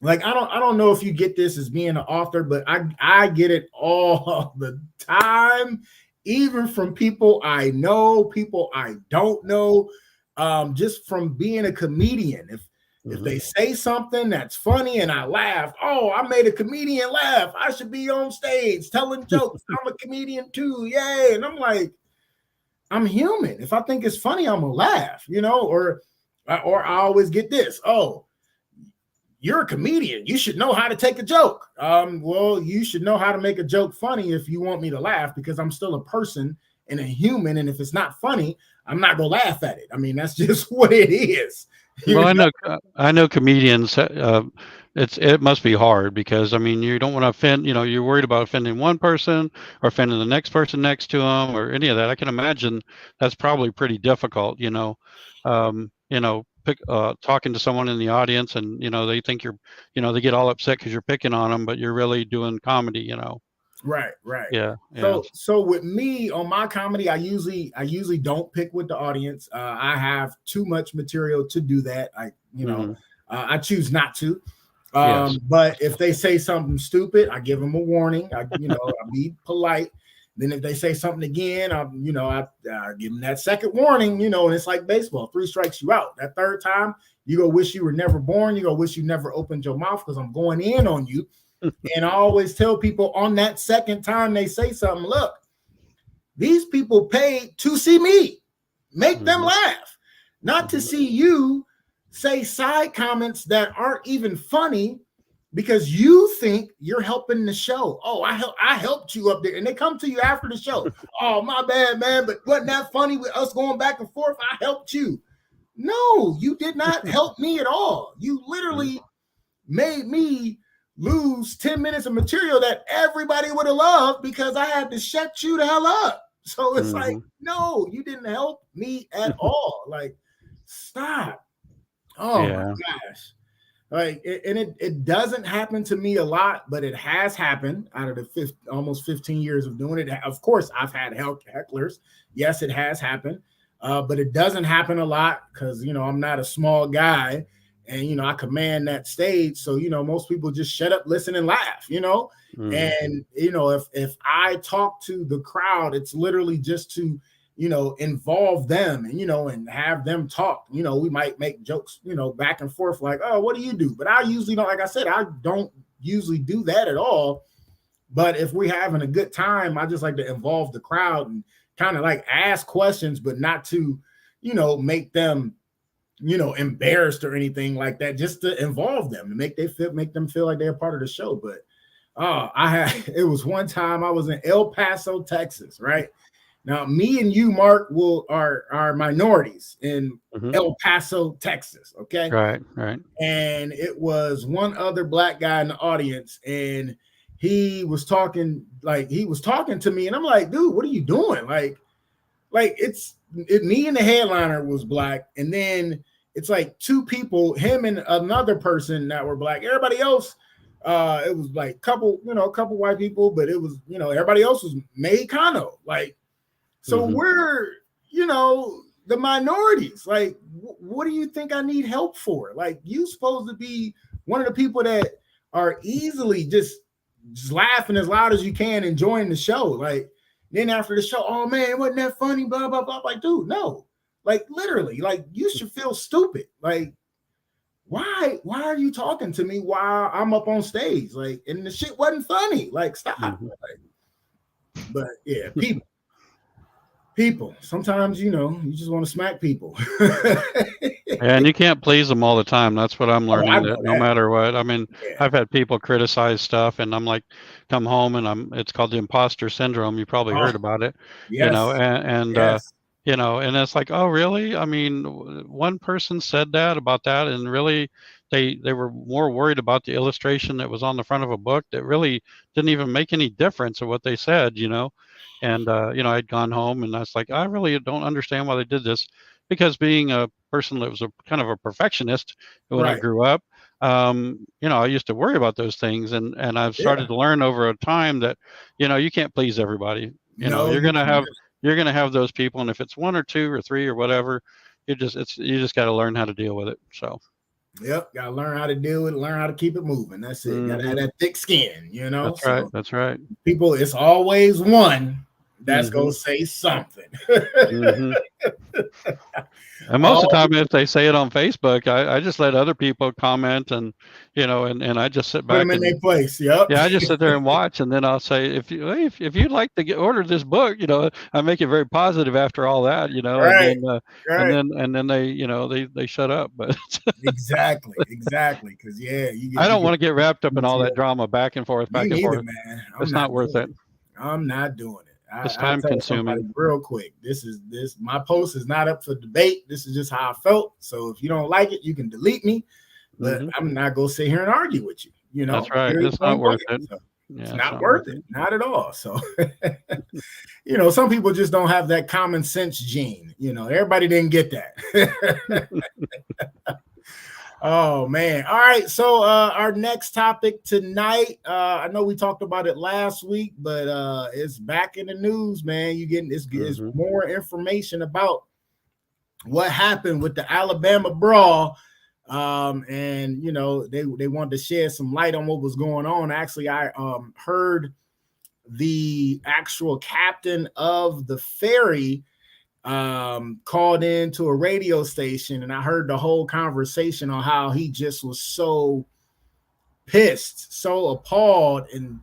Like, I don't know if you get this as being an author, but I get it all the time, even from people I know, people I don't know, just from being a comedian. If they say something that's funny and I laugh, oh, I made a comedian laugh, I should be on stage telling jokes. I'm a comedian too, yay! And I'm like, I'm human. If I think it's funny, I'm gonna laugh, Or I always get this, oh, you're a comedian, you should know how to take a joke. Well, you should know how to make a joke funny if you want me to laugh, because I'm still a person and a human. And if it's not funny, I'm not going to laugh at it. I mean, that's just what it is. Well, I know comedians, it must be hard because, I mean, you don't want to offend, you're worried about offending one person or offending the next person next to them or any of that. I can imagine that's probably pretty difficult, talking to someone in the audience and, they think you're, they get all upset because you're picking on them, but you're really doing comedy, Right. Yeah. So with me on my comedy, I usually don't pick with the audience. I have too much material to do that. I choose not to. But if they say something stupid, I give them a warning. I be polite. Then if they say something again, I give them that second warning, and it's like baseball, 3 strikes you out. That third time, you go wish you were never born. You go wish you never opened your mouth, because I'm going in on you. And I always tell people on that second time they say something, look, these people paid to see me. Make them laugh, not to see you say side comments that aren't even funny, because you think you're helping the show. Oh, I helped you up there. And they come to you after the show. Oh, my bad, man. But wasn't that funny with us going back and forth? I helped you. No, you did not help me at all. You literally made me lose 10 minutes of material that everybody would have loved, because I had to shut you the hell up. So it's like, no, you didn't help me at all. Like, stop. Oh, my gosh. Like, it doesn't happen to me a lot, but it has happened out of the almost 15 years of doing it. Of course, I've had hecklers. Yes, it has happened, but it doesn't happen a lot because, I'm not a small guy, and, I command that stage. So, most people just shut up, listen, and laugh, and, if I talk to the crowd, it's literally just to, involve them and, and have them talk. We might make jokes, back and forth, like, oh, what do you do? But I usually don't, like I said, I don't usually do that at all. But if we're having a good time, I just like to involve the crowd and kind of like ask questions, but not to, make them, embarrassed or anything like that, just to involve them and make them feel like they're part of the show. But it was one time I was in El Paso, Texas, right? Now, me and you, Mark, are minorities in El Paso, Texas, okay? Right. And it was one other black guy in the audience, and he was talking to me, and I'm like, dude, what are you doing? Like me and the headliner was black, and then it's like two people, him and another person that were black. Everybody else, it was like a couple white people, but it was, everybody else was Mexicano. Like, so we're, the minorities. Like, what do you think I need help for? Like, you supposed to be one of the people that are easily just laughing as loud as you can, enjoying the show. Like, then after the show, oh man, wasn't that funny? Blah, blah, blah. Like, dude, no. Like, literally, like, you should feel stupid. Like, why are you talking to me while I'm up on stage? Like, and the shit wasn't funny. Like, stop. Like, but yeah, people. Sometimes, you just want to smack people. And you can't please them all the time. That's what I'm learning. That no matter what. I mean, Yeah. I've had people criticize stuff, and I'm like, come home, and it's called the imposter syndrome. You probably heard about it. Yes. And and it's like, oh, really? I mean, one person said that about that, and really, they were more worried about the illustration that was on the front of a book that really didn't even make any difference of what they said, And I'd gone home, and I was like, I really don't understand why they did this, because being a person that was a kind of a perfectionist when I grew up, I used to worry about those things, and I've started to learn over a time that, you can't please everybody. You're gonna have those people, and if it's one or two or three or whatever, you just got to learn how to deal with it. So. Yep, gotta learn how to deal with it, learn how to keep it moving. That's it. Gotta have that thick skin, That's right. That's right. People, it's always one that's gonna say something. And most of the time, if they say it on Facebook, I just let other people comment, and and I just sit back. Put them in their place. Yep. Yeah, I just sit there and watch, and then I'll say, if you'd like to order this book, I make it very positive after all that, Right. and then they shut up. But exactly, because I don't want to get wrapped up in all that drama back and forth, man. It's not worth it. I'm not doing it. It's time consuming. Real quick, my post is not up for debate. This is just how I felt. So if you don't like it, you can delete me. But I'm not gonna sit here and argue with you. That's right. It's not worth it. So it's not worth it. Not at all. So some people just don't have that common sense gene. Everybody didn't get that. Oh man. All right. So our next topic tonight, I know we talked about it last week, but it's back in the news, man. You getting this is more information about what happened with the Alabama brawl. And they wanted to shed some light on what was going on. Actually, I heard the actual captain of the ferry called into a radio station, and I heard the whole conversation on how he just was so pissed, so appalled, and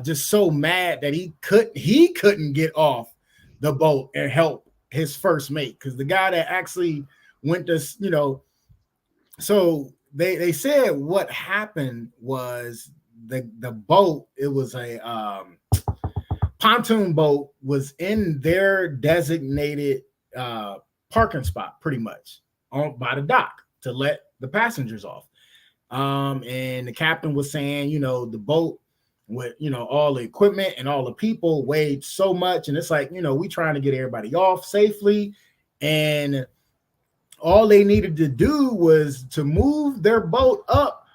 just so mad that he couldn't get off the boat and help his first mate, because the guy that actually went to so they said what happened was the boat, it was a pontoon boat, was in their designated parking spot, pretty much by the dock to let the passengers off. And the captain was saying, the boat with, all the equipment and all the people weighed so much. And it's like, we trying to get everybody off safely. And all they needed to do was to move their boat up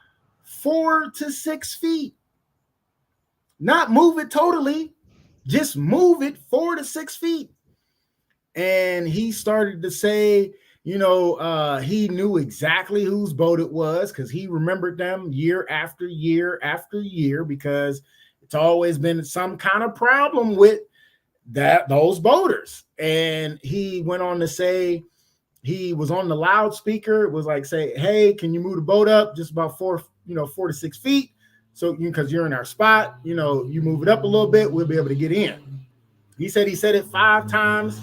4 to 6 feet. Not move it totally, just move it 4 to 6 feet. And he started to say, he knew exactly whose boat it was, because he remembered them year after year after year, because it's always been some kind of problem with those boaters. And he went on to say, he was on the loudspeaker. It was like, say, hey, can you move the boat up just about 4 to 6 feet? So, because you're in our spot, you move it up a little bit, we'll be able to get in. He said it 5 times.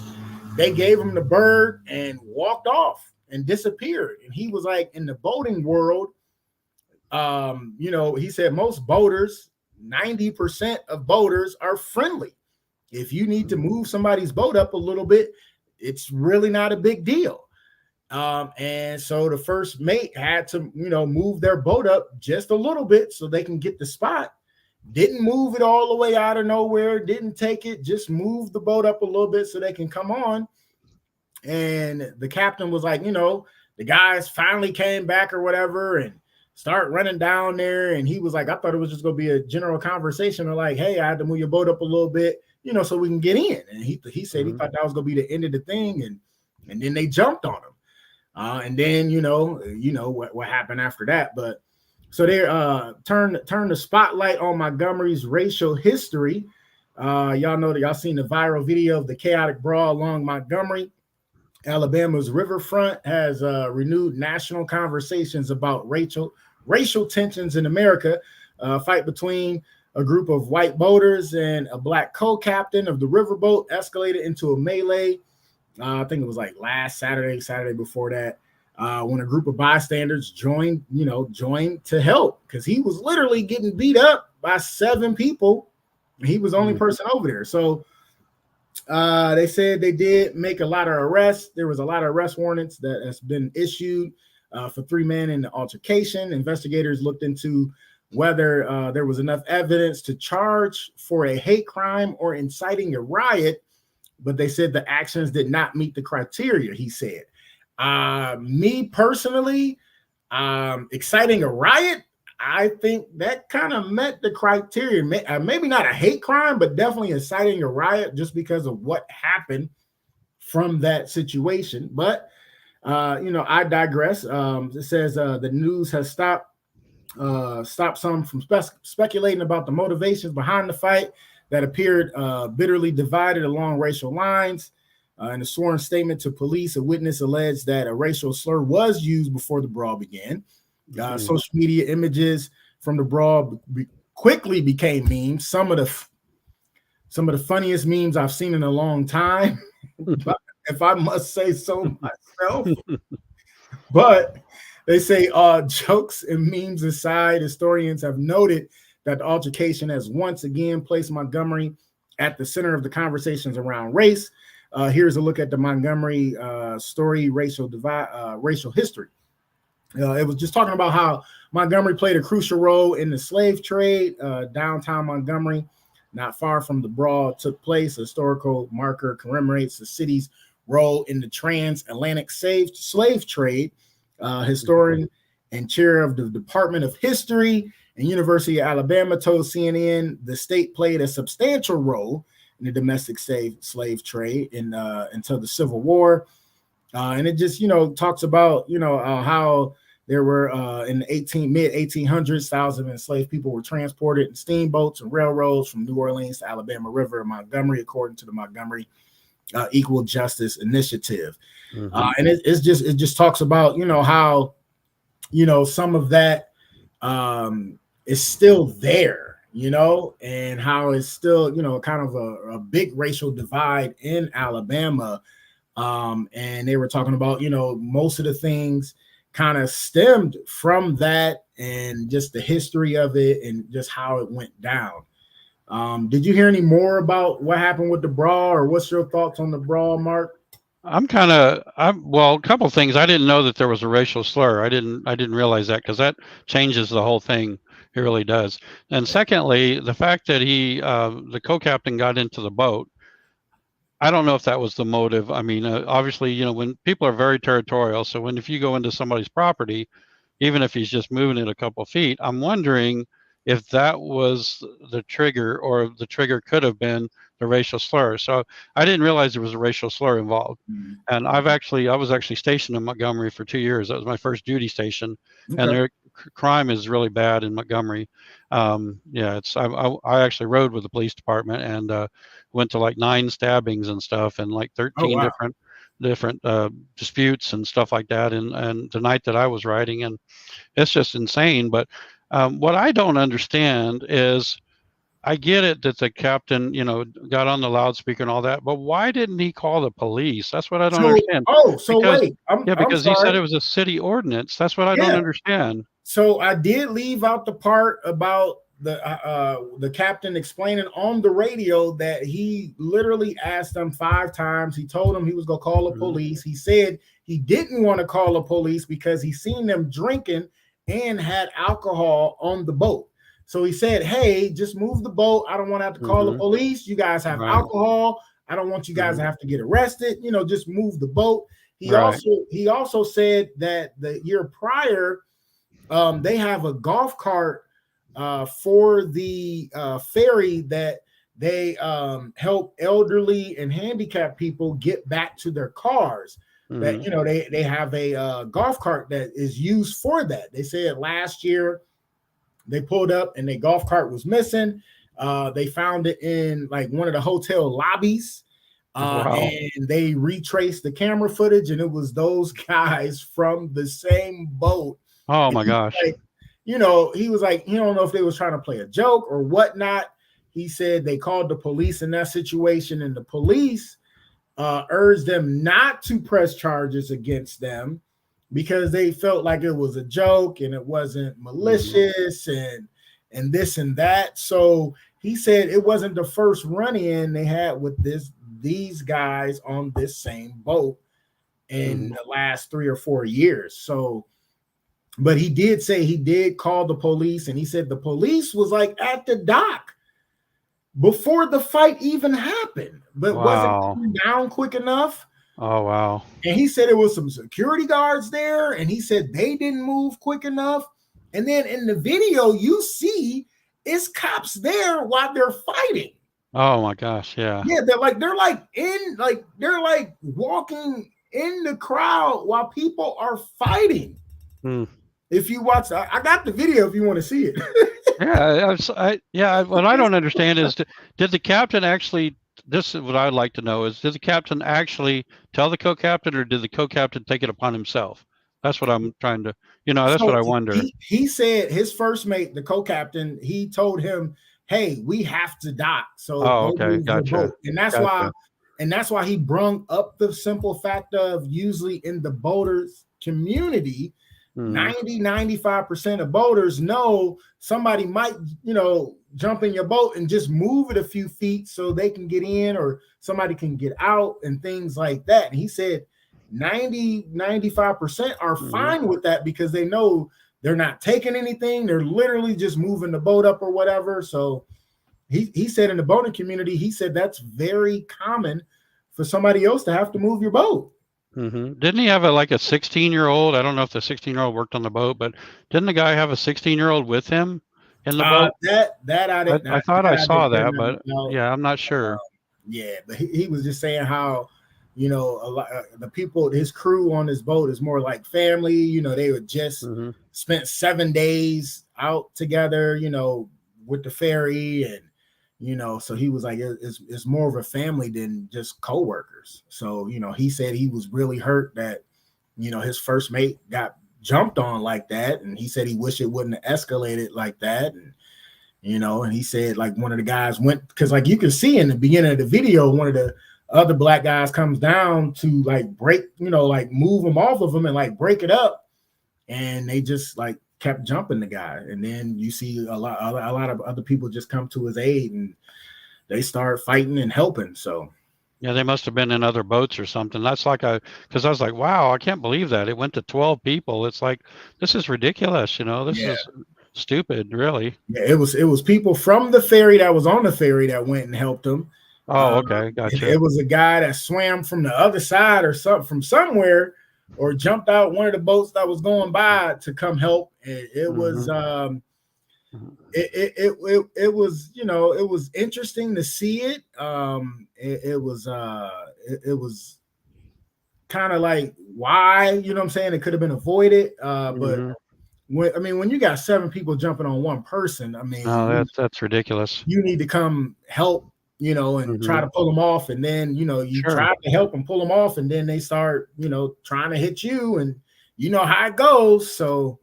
They gave him the bird and walked off and disappeared. And he was like, in the boating world, he said most boaters, 90% of boaters are friendly. If you need to move somebody's boat up a little bit, it's really not a big deal. And so the first mate had to, move their boat up just a little bit so they can get the spot. didn't move it all the way out of nowhere, didn't take it, just moved the boat up a little bit so they can come on. And the captain was like, the guys finally came back or whatever and start running down there. And he was like, I thought it was just going to be a general conversation or like, hey, I had to move your boat up a little bit, so we can get in. And he said he thought that was going to be the end of the thing. And then they jumped on him. And then, what happened after that. But so they turn the spotlight on Montgomery's racial history. Y'all know that y'all seen the viral video of the chaotic brawl along Montgomery. Alabama's riverfront has renewed national conversations about racial tensions in America. Fight between a group of white boaters and a black co-captain of the riverboat escalated into a melee. I think it was like last Saturday before that, when a group of bystanders joined to help because he was literally getting beat up by 7 people. He was the only person over there. So they said they did make a lot of arrests. There was a lot of arrest warrants that has been issued for 3 men in the altercation. Investigators looked into whether there was enough evidence to charge for a hate crime or inciting a riot, but they said the actions did not meet the criteria, he said. Me personally, inciting a riot, I think that kind of met the criteria. Maybe not a hate crime, but definitely inciting a riot just because of what happened from that situation. But, I digress. It says the news has stopped some from speculating about the motivations behind the fight that appeared bitterly divided along racial lines. In a sworn statement to police, a witness alleged that a racial slur was used before the brawl began. Social media images from the brawl quickly became memes. Some of the funniest memes I've seen in a long time, if I must say so myself. But they say jokes and memes aside, historians have noted that the altercation has once again placed Montgomery at the center of the conversations around race. Here's a look at the Montgomery story, racial history. It was just talking about how Montgomery played a crucial role in the slave trade. Downtown Montgomery, not far from the brawl took place. A historical marker commemorates the city's role in the transatlantic slave trade. Historian and chair of the Department of History and University of Alabama told CNN the state played a substantial role in the domestic slave trade until the Civil War. And it just, talks about, how there were in the mid 1800s, thousands of enslaved people were transported in steamboats and railroads from New Orleans to Alabama River and Montgomery, according to the Montgomery Equal Justice Initiative. And it just talks about, how, some of that is still there, and how it's still, kind of a big racial divide in Alabama. And they were talking about, most of the things kind of stemmed from that and just the history of it and just how it went down. Did you hear any more about what happened with the brawl, or what's your thoughts on the brawl, Mark? Well, a couple of things. I didn't know that there was a racial slur. I didn't realize that, because that changes the whole thing. It really does. And secondly, the fact that the co-captain got into the boat, I don't know if that was the motive. I mean, obviously, when people are very territorial, so if you go into somebody's property, even if he's just moving it a couple of feet, I'm wondering if that was the trigger, or the trigger could have been the racial slur. So I didn't realize there was a racial slur involved. And I was actually stationed in Montgomery for 2 years. That was my first duty station. Okay. And their crime is really bad in Montgomery. I actually rode with the police department and went to like 9 stabbings and stuff, and like 13 different disputes and stuff like that. And the night that I was riding, and it's just insane. But what I don't understand is, I get it that the captain, got on the loudspeaker and all that, but why didn't he call the police? That's what I don't understand. Because he said it was a city ordinance. That's what I don't understand. So I did leave out the part about the captain explaining on the radio that he literally asked them 5 times. He told them he was going to call the police. He said he didn't want to call the police because he seen them drinking and had alcohol on the boat. So he said, hey, just move the boat. I don't want to have to call the police. You guys have alcohol. I don't want you guys to have to get arrested. Just move the boat. He also said that the year prior, they have a golf cart for the ferry that they help elderly and handicapped people get back to their cars. That they have a golf cart that is used for that. They said last year they pulled up and their golf cart was missing. They found it in like one of the hotel lobbies. And they retraced the camera footage, and it was those guys from the same boat. Oh my gosh. He was like, he don't know if they was trying to play a joke or whatnot. He said they called the police in that situation, and the police urged them not to press charges against them because they felt like it was a joke and it wasn't malicious and this and that. So he said it wasn't the first run-in they had with these guys on this same boat in the last 3 or 4 years. So, but he did say he did call the police, and he said the police was like at the dock before the fight even happened, but wasn't coming down quick enough. Oh, wow. And he said it was some security guards there, and he said they didn't move quick enough. And then in the video, you see it's cops there while they're fighting. Oh my gosh, yeah. Yeah, they're walking in the crowd while people are fighting. If you watch, I got the video if you want to see it. What I don't understand is, did the captain actually? This is what I'd like to know: is did the captain actually tell the co-captain, or did the co-captain take it upon himself? That's what I'm trying to, that's what I wonder. He said his first mate, the co-captain, he told him, "Hey, we have to dock." So gotcha. And that's why he brung up the simple fact of usually in the boaters community, 90-95% of boaters know somebody might, jump in your boat and just move it a few feet so they can get in or somebody can get out and things like that. And he said 90-95% are fine with that because they know they're not taking anything. They're literally just moving the boat up or whatever. So he said in the boating community, he said that's very common for somebody else to have to move your boat. Didn't he have a 16-year-old? I don't know if the 16-year-old worked on the boat, but didn't the guy have a 16-year-old with him in the boat? I thought I saw that, but I'm not sure. But he was just saying how, a lot the people, his crew on his boat is more like family. They would just spent 7 days out together, with the ferry, and so he was like, it's more of a family than just co-workers. So, he said he was really hurt that, his first mate got jumped on like that. And he said he wished it wouldn't have escalated like that. And, and he said like one of the guys went, because like you can see in the beginning of the video, one of the other black guys comes down to like break, move him off of him and like break it up. And they just like kept jumping the guy, and then you see a lot of other people just come to his aid, and they start fighting and helping. So yeah, they must have been in other boats or something. That's because I was like, wow, I can't believe that it went to 12 people. It's like, this is ridiculous. This is stupid, really. Yeah, it was people from the ferry that was on the ferry that went and helped them. Oh, okay, gotcha. It was a guy that swam from the other side or from somewhere, or jumped out one of the boats that was going by to come help. It was it was it was interesting to see it. It was kind of like, why, what I'm saying, it could have been avoided. But when you got 7 people jumping on one person, that's ridiculous. You need to come help, and try to pull them off. And then, you try to help and pull them off. And then they start, trying to hit you, and how it goes. So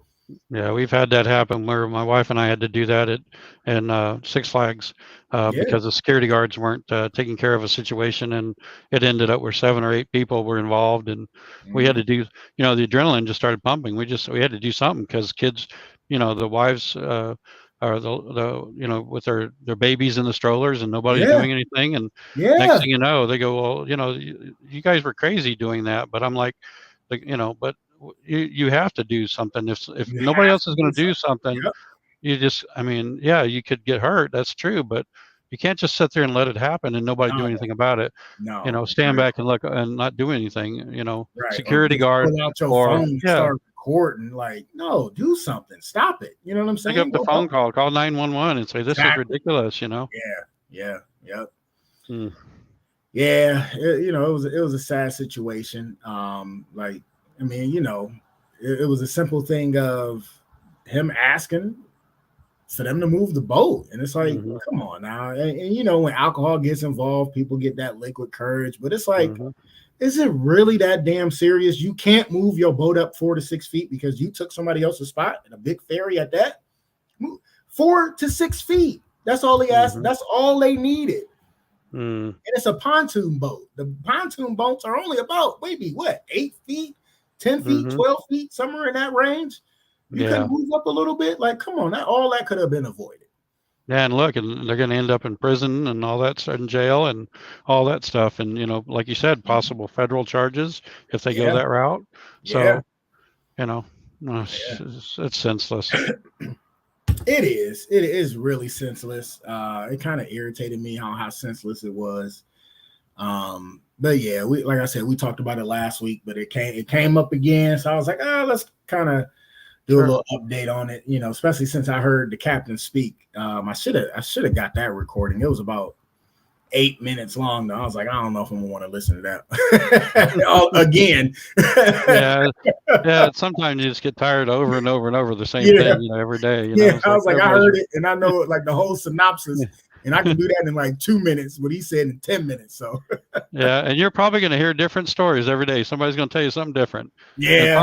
yeah, we've had that happen where my wife and I had to do that at Six Flags because the security guards weren't taking care of a situation, and it ended up where 7 or 8 people were involved, and we had to do, the adrenaline just started pumping. We had to do something because kids, the wives or the with their babies in the strollers, and nobody's doing anything, and next thing you know, they go, well, you guys were crazy doing that. But I'm like, but you have to do something. If nobody else is going to do something, I mean, yeah, you could get hurt. That's true, but you can't just sit there and let it happen and nobody do No, anything about it. no, Stand right, back and look and not do anything. right. Or Security just guard pull out your or phone and yeah, start recording. Like, no, do something. Stop it. You know what I'm pick up saying? the Go phone up. call, call 911 and say this is Exactly. ridiculous. Yeah. Yep. Mm. Yeah. It was a sad situation. Like, I mean, it was a simple thing of him asking for them to move the boat. And it's like, Mhm. come on now. And when alcohol gets involved, people get that liquid courage. But it's like, Mhm. is it really that damn serious? You can't move your boat up 4 to 6 feet because you took somebody else's spot in a big ferry at that? 4 to 6 feet. That's all he asked. Mhm. That's all they needed. Mm. And it's a pontoon boat. The pontoon boats are only about maybe 8 feet, 10 feet, Mhm. 12 feet, somewhere in that range. You Yeah. couldn't move up a little bit. Like, come on, all that could have been avoided. Yeah, and look, and they're going to end up in prison and all that, in jail and all that stuff, and like you said, possible federal charges if they go Yeah, that route. yeah, So, no, it's senseless. it is. It is really senseless. It kind of irritated me how senseless it was. But yeah, like I said, we talked about it last week, but it came up again. So I was like, let's kind of do a Sure. little update on it, especially since I heard the captain speak. I should have got that recording. It was about 8 minutes long though. I was like, I don't know if I'm gonna want to listen to that again. Yeah. Sometimes you just get tired over and over and over the same Yeah. thing, every day. Yeah, It's I was like, I everybody's- heard it, and I know like the whole synopsis, and I can do that in like 2 minutes. What he said in 10 minutes. So Yeah, and you're probably going to hear different stories every day. Somebody's going to tell you something different. And it yeah,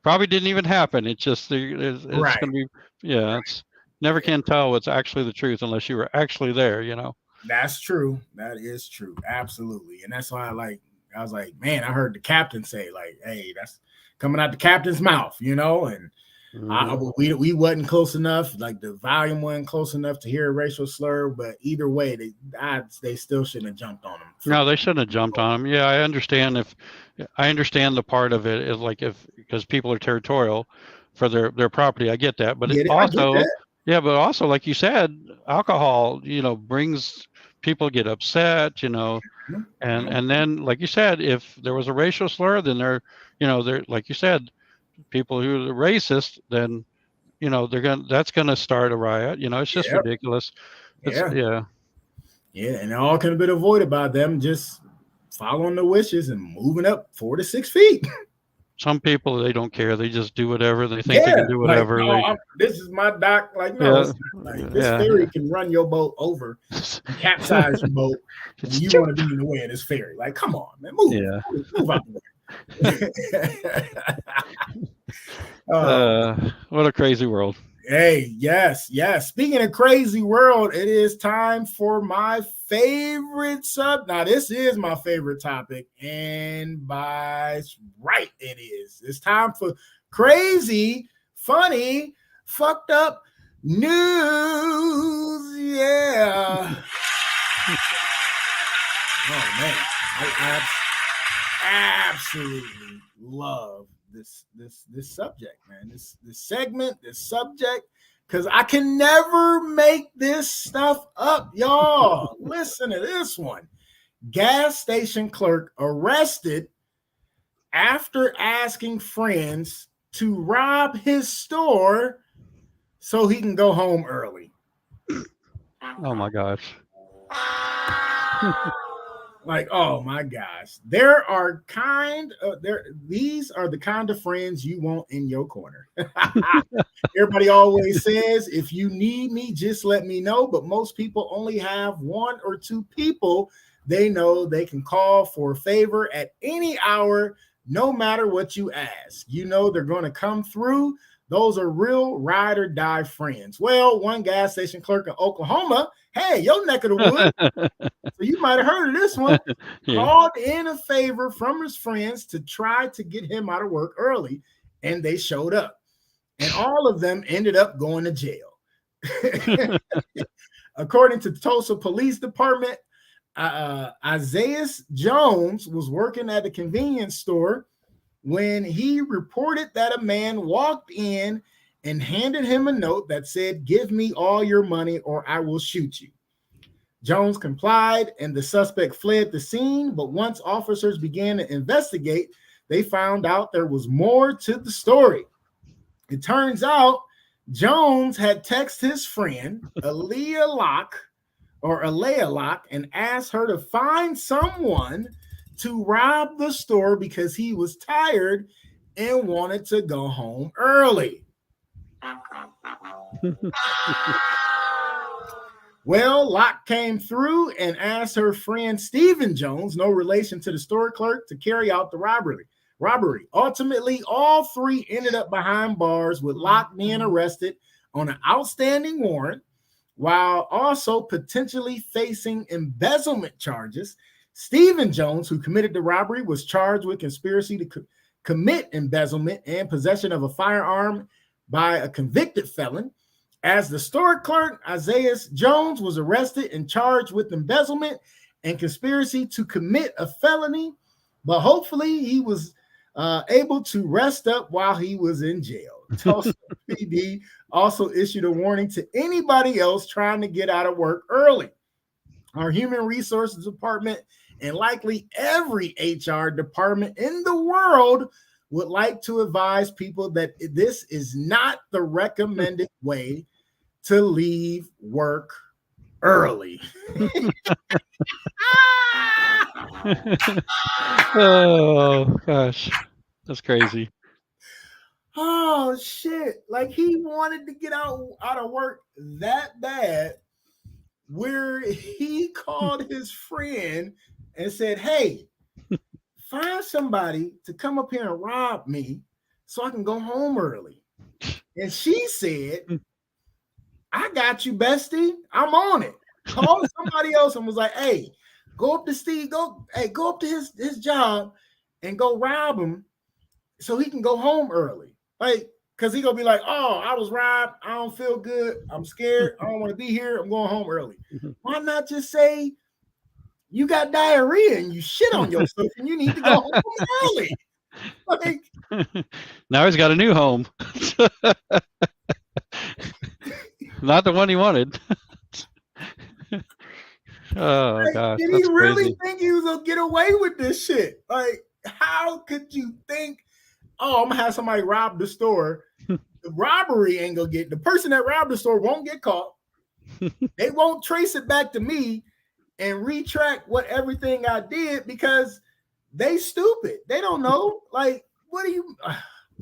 probably didn't even happen. It's just it's Right. going to be it's never can tell what's actually the truth unless you were actually there. That's true. That is true. Absolutely. And that's why I was like, man, I heard the captain say, like, hey, that's coming out the captain's mouth, and we wasn't close enough. Like the volume wasn't close enough to hear a racial slur, but either way, they still shouldn't have jumped on him. No, they shouldn't have jumped on him. Yeah, I understand the part of it is like because people are territorial for their property. I get that, but I get that. yeah, but also like you said, alcohol, brings people get upset, and then like you said, if there was a racial slur, then they're like you said, people who are racist, then that's gonna start a riot. It's just ridiculous. Yeah, and it all could have been avoided by them just following the wishes and moving up 4 to 6 feet. Some people, they don't care. They just do whatever. They think they can do whatever. Like, no, this is my dock. Like, no, it's not. Like, this ferry can run your boat over and capsize your boat, and you want to be in the way of this ferry. Like, come on, man, move out the way. What a crazy world. Hey, yes. Speaking of crazy world, it is time for my favorite Now, this is my favorite topic, and by right, it is. It's time for crazy, funny, fucked up news. Yeah. Oh man, I absolutely love this subject, man. This segment, this subject, because I can never make this stuff up, y'all. Listen to this one. Gas station clerk arrested after asking friends to rob his store so he can go home early. Oh my gosh. Like, oh my gosh. These are the kind of friends you want in your corner. Everybody always says, if you need me, just let me know. But most people only have 1 or 2 people they know they can call for a favor at any hour, no matter what you ask. They're going to come through. Those are real ride or die friends. Well, one gas station clerk in Oklahoma, hey, your neck of the woods. So you might have heard of this one. Called in a favor from his friends to try to get him out of work early, and they showed up. And all of them ended up going to jail. According to the Tulsa Police Department, Isaiah Jones was working at a convenience store when he reported that a man walked in and handed him a note that said, "Give me all your money or I will shoot you." Jones complied and the suspect fled the scene, but once officers began to investigate, they found out there was more to the story. It turns out Jones had texted his friend, Alea Locke, and asked her to find someone to rob the store because he was tired and wanted to go home early. Well, Locke came through and asked her friend Stephen Jones, no relation to the store clerk, to carry out the robbery. Ultimately, all three ended up behind bars, with Locke being arrested on an outstanding warrant, while also potentially facing embezzlement charges. Stephen Jones, who committed the robbery, was charged with conspiracy to commit embezzlement and possession of a firearm by a convicted felon. As the store clerk, Isaiah Jones was arrested and charged with embezzlement and conspiracy to commit a felony, but hopefully he was able to rest up while he was in jail. Tulsa PD also issued a warning to anybody else trying to get out of work early. Our Human Resources Department and likely every HR department in the world would like to advise people that this is not the recommended way to leave work early. Oh gosh, that's crazy. Oh shit! Like he wanted to get out of work that bad, where he called his friend and said, "Hey, find somebody to come up here and rob me so I can go home early." And she said, "I got you, bestie. I'm on it." Called somebody else and was like, "Hey, go up to Steve. Go up to his job and go rob him so he can go home early." Like, because he gonna be like, "Oh, I was robbed. I don't feel good. I'm scared. I don't want to be here. I'm going home early." Why not just say you got diarrhea and you shit on yourself and you need to go home early? Like, now he's got a new home. Not the one he wanted. Oh like, gosh. did he really think he was gonna get away with this shit? Like, how could you think, "Oh, I'm gonna have somebody rob the store"? The robbery ain't gonna get, the person that robbed the store won't get caught. They won't trace it back to me and retract what everything I did because they stupid. They don't know. Like, what are you?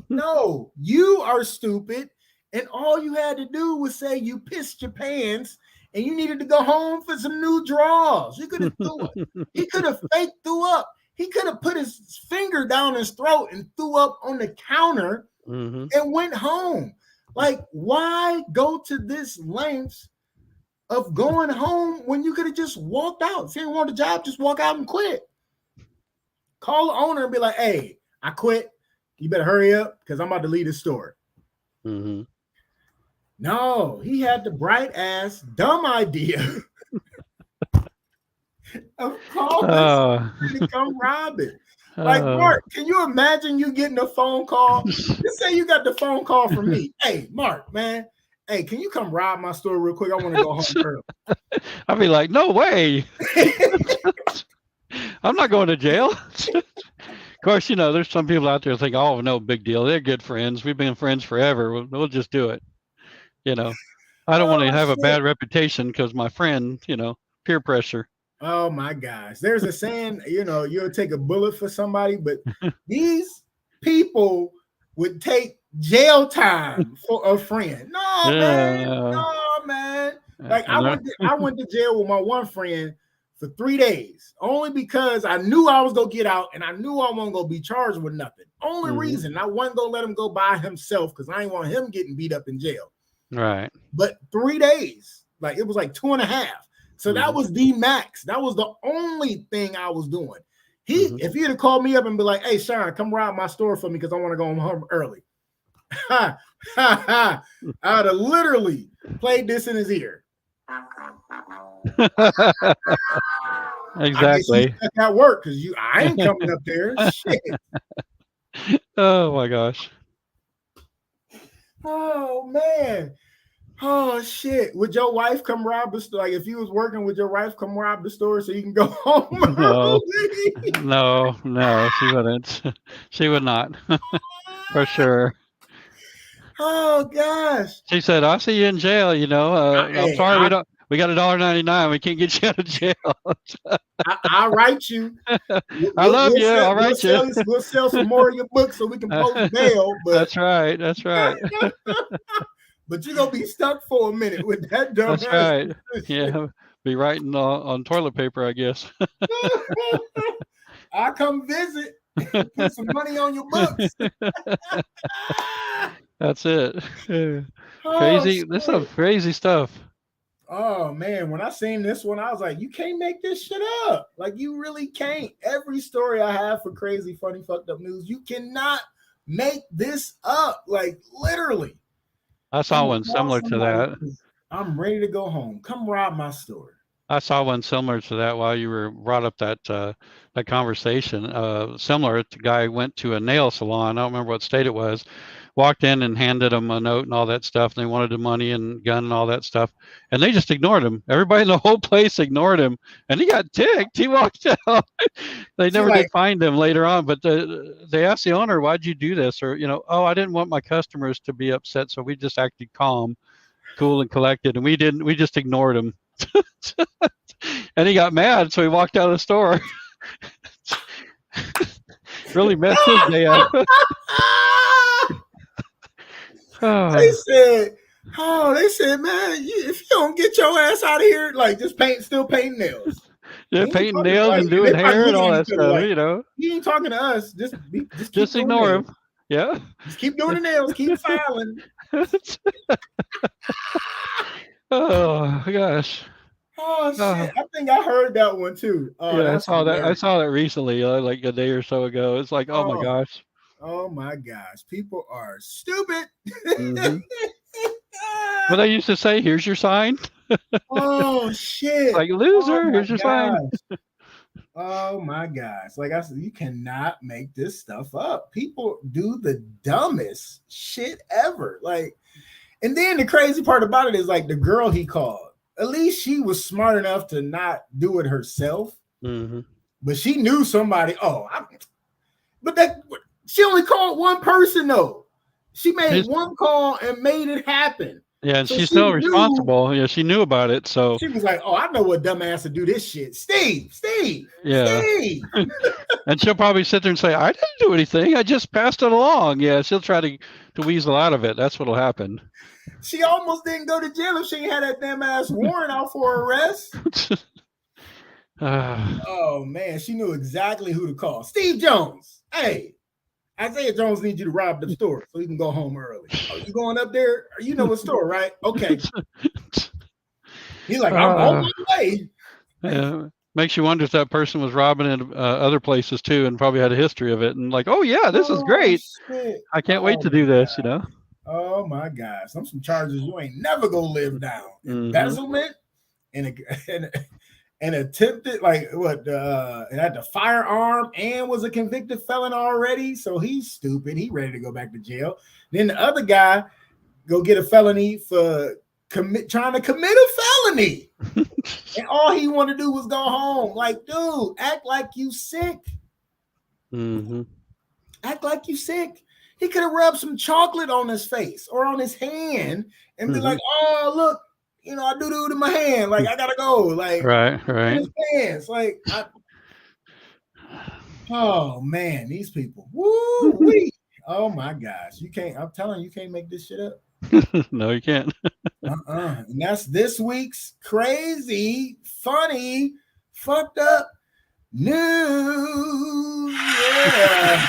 No, you are stupid. And all you had to do was say you pissed your pants and you needed to go home for some new drawers. You could have threw up. He could have fake threw up. He could have put his finger down his throat and threw up on the counter and went home. Like, why go to this length of going home when you could have just walked out? If you didn't want the job, just walk out and quit. Call the owner and be like, "Hey, I quit. You better hurry up because I'm about to leave the store." No, he had the bright ass, dumb idea of calling to come rob it. Like, Mark, can you imagine you getting a phone call? Just say you got the phone call from me. "Hey, Mark, man. Hey, can you come rob my store real quick? I want to go home early." I'd be like, "No way. I'm not going to jail." Of course, there's some people out there who think, "Oh, no big deal. They're good friends. We've been friends forever. We'll just do it." I don't want to have a bad reputation because my friend, peer pressure. Oh my gosh. There's a saying, you'll take a bullet for somebody, but these people would take jail time for a friend. No, man. Like, I went to jail with my one friend for 3 days, only because I knew I was gonna get out and I knew I wasn't gonna be charged with nothing. Only reason I wasn't gonna let him go by himself because I didn't want him getting beat up in jail. Right. But 3 days, like, it was like 2.5. So that was the max. That was the only thing I was doing. If he had called me up and be like, "Hey, Sean, come rob my store for me because I want to go home early," I would have literally played this in his ear. Exactly. That work because I ain't coming up there. Shit. Oh my gosh. Oh man. Oh shit. Would your wife come rob the store? Like if you was working, would your wife come rob the store so you can go home No, early? no, she wouldn't. She would not, for sure. Oh gosh. She said, "I'll see you in jail." I'm Hey, sorry, we got $1.99. We can't get you out of jail. I'll write you. I love you. I'll write you. We'll sell some more of your books so we can post bail. But That's right. That's right. but you're gonna be stuck for a minute with that dumb That's ass. right. Yeah, be writing on toilet paper, I guess. I'll come visit. Put some money on your books. That's it. Oh, Crazy. This is some shit. crazy stuff. Oh man, when I seen this one, I was like, you can't make this shit up. Like you really can't. Every story I have for crazy, funny, fucked up news, you cannot make this up. Like literally. I saw one similar to that. I'm ready to go home. Come rob my store. I saw one similar to that while you were brought up that conversation. Similar, the guy went to a nail salon. I don't remember what state it was. Walked in and handed him a note and all that stuff. And they wanted the money and gun and all that stuff. And they just ignored him. Everybody in the whole place ignored him. And he got ticked. He walked out. They never did find him later on. But they asked the owner, "Why'd you do this?" Or, "Oh, I didn't want my customers to be upset. So we just acted calm, cool and collected. And we just ignored him." And he got mad. So he walked out of the store. Really messed his day up. They said, man, if you don't get your ass out of here, like just still painting nails. Yeah, painting nails and doing hair and all that stuff, He ain't talking to us. Just ignore him. Yeah. Just keep doing the nails, keep filing. Oh gosh. Oh shit! I think I heard that one too. Yeah, I saw that. I saw that recently, like a day or so ago. It's like, oh my gosh. Oh my gosh, people are stupid. Mm-hmm. What I used to say, here's your sign. Oh shit! Like loser, here's your sign. Oh my gosh! Like I said, you cannot make this stuff up. People do the dumbest shit ever. Like, and then the crazy part about it is like the girl he called. At least she was smart enough to not do it herself. Mm-hmm. But she knew somebody. She only called one person though. She made one call and made it happen. Yeah, and so she's still responsible. Yeah, she knew about it. So she was like, "Oh, I know what dumbass to do this shit." Steve. Yeah. Steve. And she'll probably sit there and say, "I didn't do anything. I just passed it along." Yeah, she'll try to weasel out of it. That's what'll happen. She almost didn't go to jail if she ain't had that damn ass warrant out for arrest. Oh man, she knew exactly who to call. Steve Jones. Hey, Isaiah Jones needs you to rob the store so he can go home early. Oh, you going up there? You know what store, right? Okay. He's like, I'm on my way. Yeah. Makes you wonder if that person was robbing in other places too, and probably had a history of it. And like, oh yeah, this is great. Shit. I can't wait to do this. Oh my gosh, some charges you ain't never gonna live down. Embezzlement and attempted and had the firearm and was a convicted felon already. So he's stupid. He ready to go back to jail. Then the other guy go get a felony for trying to commit a felony. And all he wanted to do was go home. Like, dude, act like you sick. Mm-hmm. Act like you sick. He could have rubbed some chocolate on his face or on his hand and be like, "Oh, look, I do in my hand. Like, I gotta go." Like, right. His pants. Like, oh man, these people. Woo-wee. Oh my gosh, you can't. I'm telling you, can't make this shit up. No, you can't. And that's this week's crazy, funny, fucked up news. Yeah.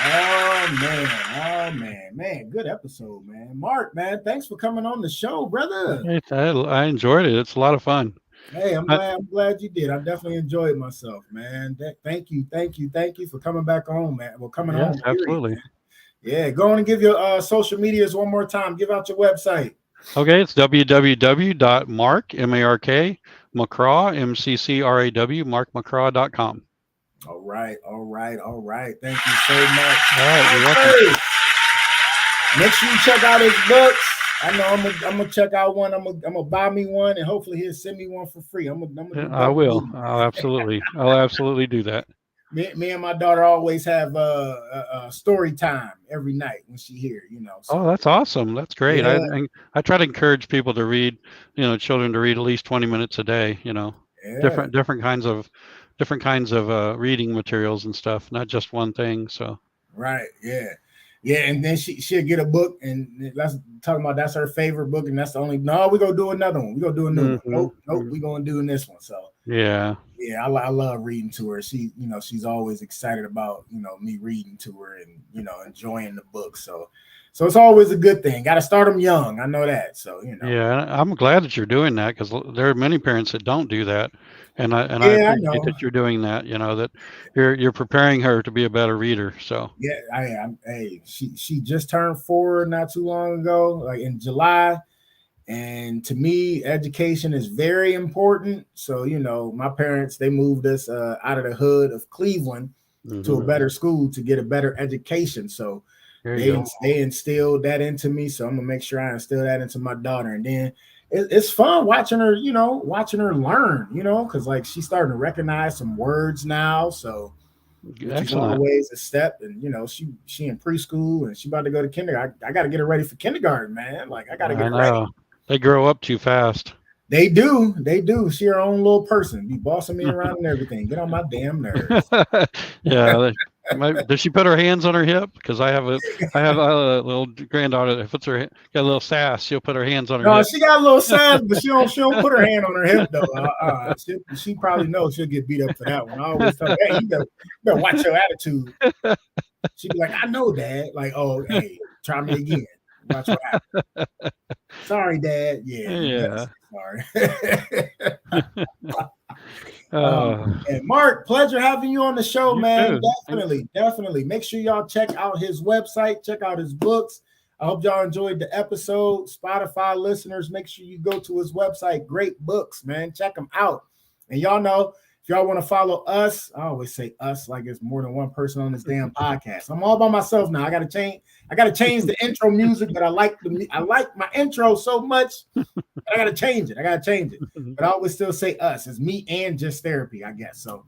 Oh man, good episode, man. Mark, man, thanks for coming on the show, brother. Hey, I enjoyed it. It's a lot of fun. Hey, I'm glad you did. I definitely enjoyed myself, man. Thank you for coming back on, man. Well, coming on. Absolutely. Man. Yeah, go on and give your social medias one more time. Give out your website. Okay, it's www.mark, McCraw, MCCRAW, markmccraw.com. All right. Thank you so much. All right, you're welcome. Make sure you check out his books. I know I'm gonna check out one. I'm gonna buy me one, and hopefully he'll send me one for free. I'm gonna do I both will. of them. I'll absolutely do that. Me and my daughter always have a story time every night when she here. So. Oh, that's awesome. That's great. Yeah. I try to encourage people to read, children to read at least 20 minutes a day. Yeah. Different kinds of reading materials and stuff, not just one thing. So. Right. Yeah. And then she'll get a book, and that's talking about that's her favorite book, and that's the only. No, we're gonna do another one. We're gonna do a new one. Nope. We're gonna do this one. So yeah. I love reading to her. She's always excited about me reading to her and enjoying the book. So it's always a good thing. Got to start them young. I know that. So Yeah, I'm glad that you're doing that, because there are many parents that don't do that, and I appreciate that you're doing that. That you're preparing her to be a better reader. So yeah, I am. Hey, she just turned 4 not too long ago, like in July. And to me, education is very important. So, my parents, they moved us out of the hood of Cleveland to a better school to get a better education. So they instilled that into me. So I'm going to make sure I instill that into my daughter. And then it's fun watching her, learn, because like she's starting to recognize some words now. So it's always a step. And, she in preschool and she about to go to kindergarten. I got to get her ready for kindergarten, man. Like I got to get her ready. They grow up too fast. They do. She her own little person. Be bossing me around and everything. Get on my damn nerves. Yeah. Does she put her hands on her hip? Because I have a little granddaughter that puts got a little sass. She'll put her hands on her hip. No, she got a little sass, but she don't put her hand on her hip though. She probably knows she'll get beat up for that one. I always tell her, hey, you better watch your attitude. She'd be like, I know, Dad. Like, oh, hey, try me again. Watch what happens. Sorry, Dad. Yeah. Sorry. And Mark, pleasure having you on the show, man. Definitely. Make sure y'all check out his website, check out his books. I hope y'all enjoyed the episode. Spotify listeners, make sure you go to his website. Great books, man. Check them out. And y'all know, if y'all want to follow us, I always say us like it's more than one person on this damn podcast. I'm all by myself now. I gotta change the intro music, but I like my intro so much. I gotta change it. But I always still say us. It's me and Just Therapy, I guess. So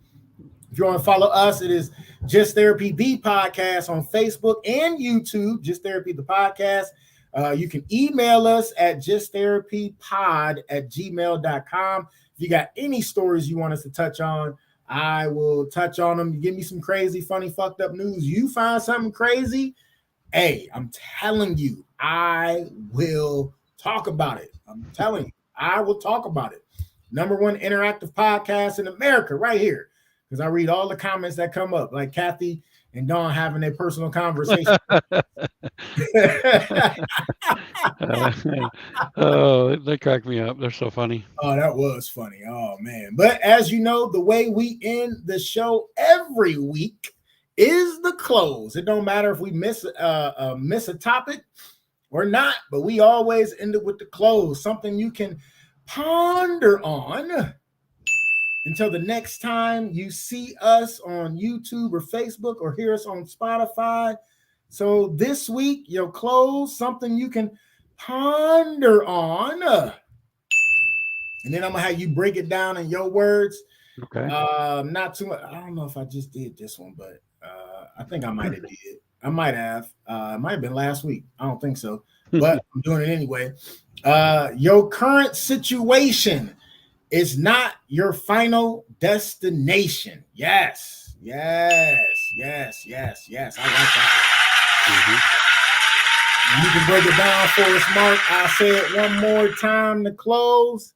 if you want to follow us, it is Just Therapy the podcast on Facebook and YouTube. Just Therapy the podcast. You can email us at justtherapypod@gmail.com. If you got any stories you want us to touch on, I will touch on them. Give me some crazy, funny, fucked up news. You find something crazy, hey, I'm telling you, I will talk about it. I'm telling you, I will talk about it. #1 interactive podcast in America right here, because I read all the comments that come up, like Kathy and Dawn having their personal conversation. Oh, they crack me up. They're so funny. Oh, that was funny. Oh, man. But as you know, the way we end the show every week is the close. It don't matter if we miss a topic or not, but we always end it with the close, something you can ponder on until the next time you see us on YouTube or Facebook or hear us on Spotify. So this week, your close, something you can ponder on. And then I'm going to have you break it down in your words. Okay. Not too much. I don't know if I just did this one, but I think I might have did. I might have. It might have been last week. I don't think so, but I'm doing it anyway. Your current situation is not your final destination. Yes. I like that. You can break it down for us, Mark. I'll say it one more time to close.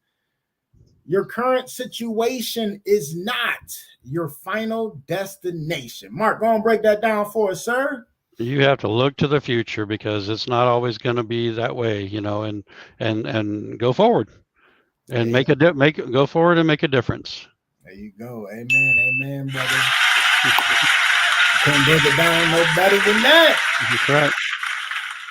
Your current situation is not your final destination. Mark, go and break that down for us, sir. You have to look to the future, because it's not always going to be that way, and go forward and go forward and make a difference. There you go. Amen, brother. You can't break it down no better than that. That's right.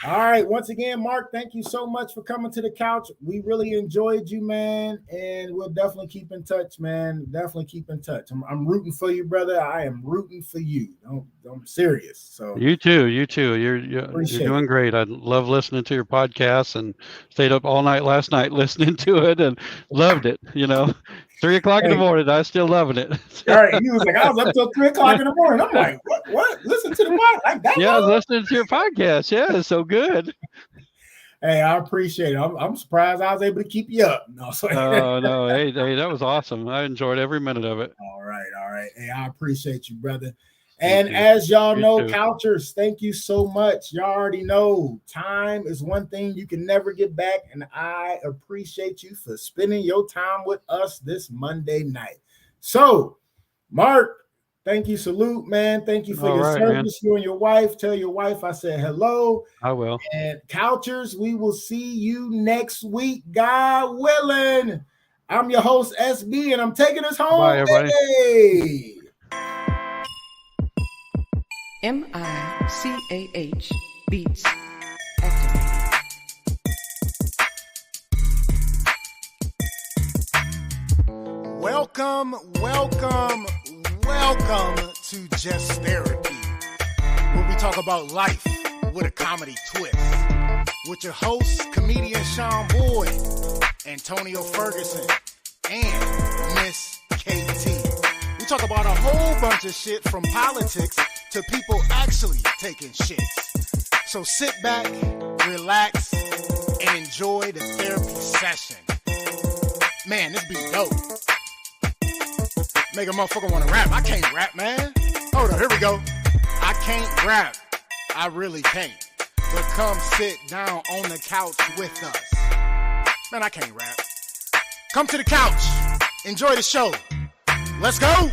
All right. Once again, Mark, thank you so much for coming to the couch. We really enjoyed you, man. And we'll definitely keep in touch, man. Definitely keep in touch. I'm rooting for you, brother. I am rooting for you. I'm serious. So You too. You're doing great. I love listening to your podcast and stayed up all night last night listening to it and loved it. 3 o'clock in the morning, I still loving it. All right, he was like, I was up till 3 o'clock in the morning. I'm like, what? Listen to the podcast like that? Yeah, I was listening to your podcast. Yeah, it's so good. Hey, I appreciate it. I'm surprised I was able to keep you up. No, no. Hey, that was awesome. I enjoyed every minute of it. All right. Hey, I appreciate you, brother. And as y'all know, couchers, thank you so much. Y'all already know time is one thing you can never get back. And I appreciate you for spending your time with us this Monday night. So, Mark, thank you. Salute, man. Thank you for your service. Man. You and your wife. Tell your wife I said hello. I will. And couchers, we will see you next week, God willing. I'm your host, SB, and I'm taking us home. Bye, everybody. Hey. MICAH Beats activated. Welcome to Just Therapy, where we talk about life with a comedy twist. With your hosts, comedian Sean Boyd, Antonio Ferguson, and Miss KT. We talk about a whole bunch of shit from politics to people actually taking shits. So sit back, relax, and enjoy the therapy session. Man, this be dope. Make a motherfucker want to rap. I can't rap, man. Hold on, here we go. I can't rap. I really can't. But come sit down on the couch with us. Man, I can't rap. Come to the couch. Enjoy the show. Let's go.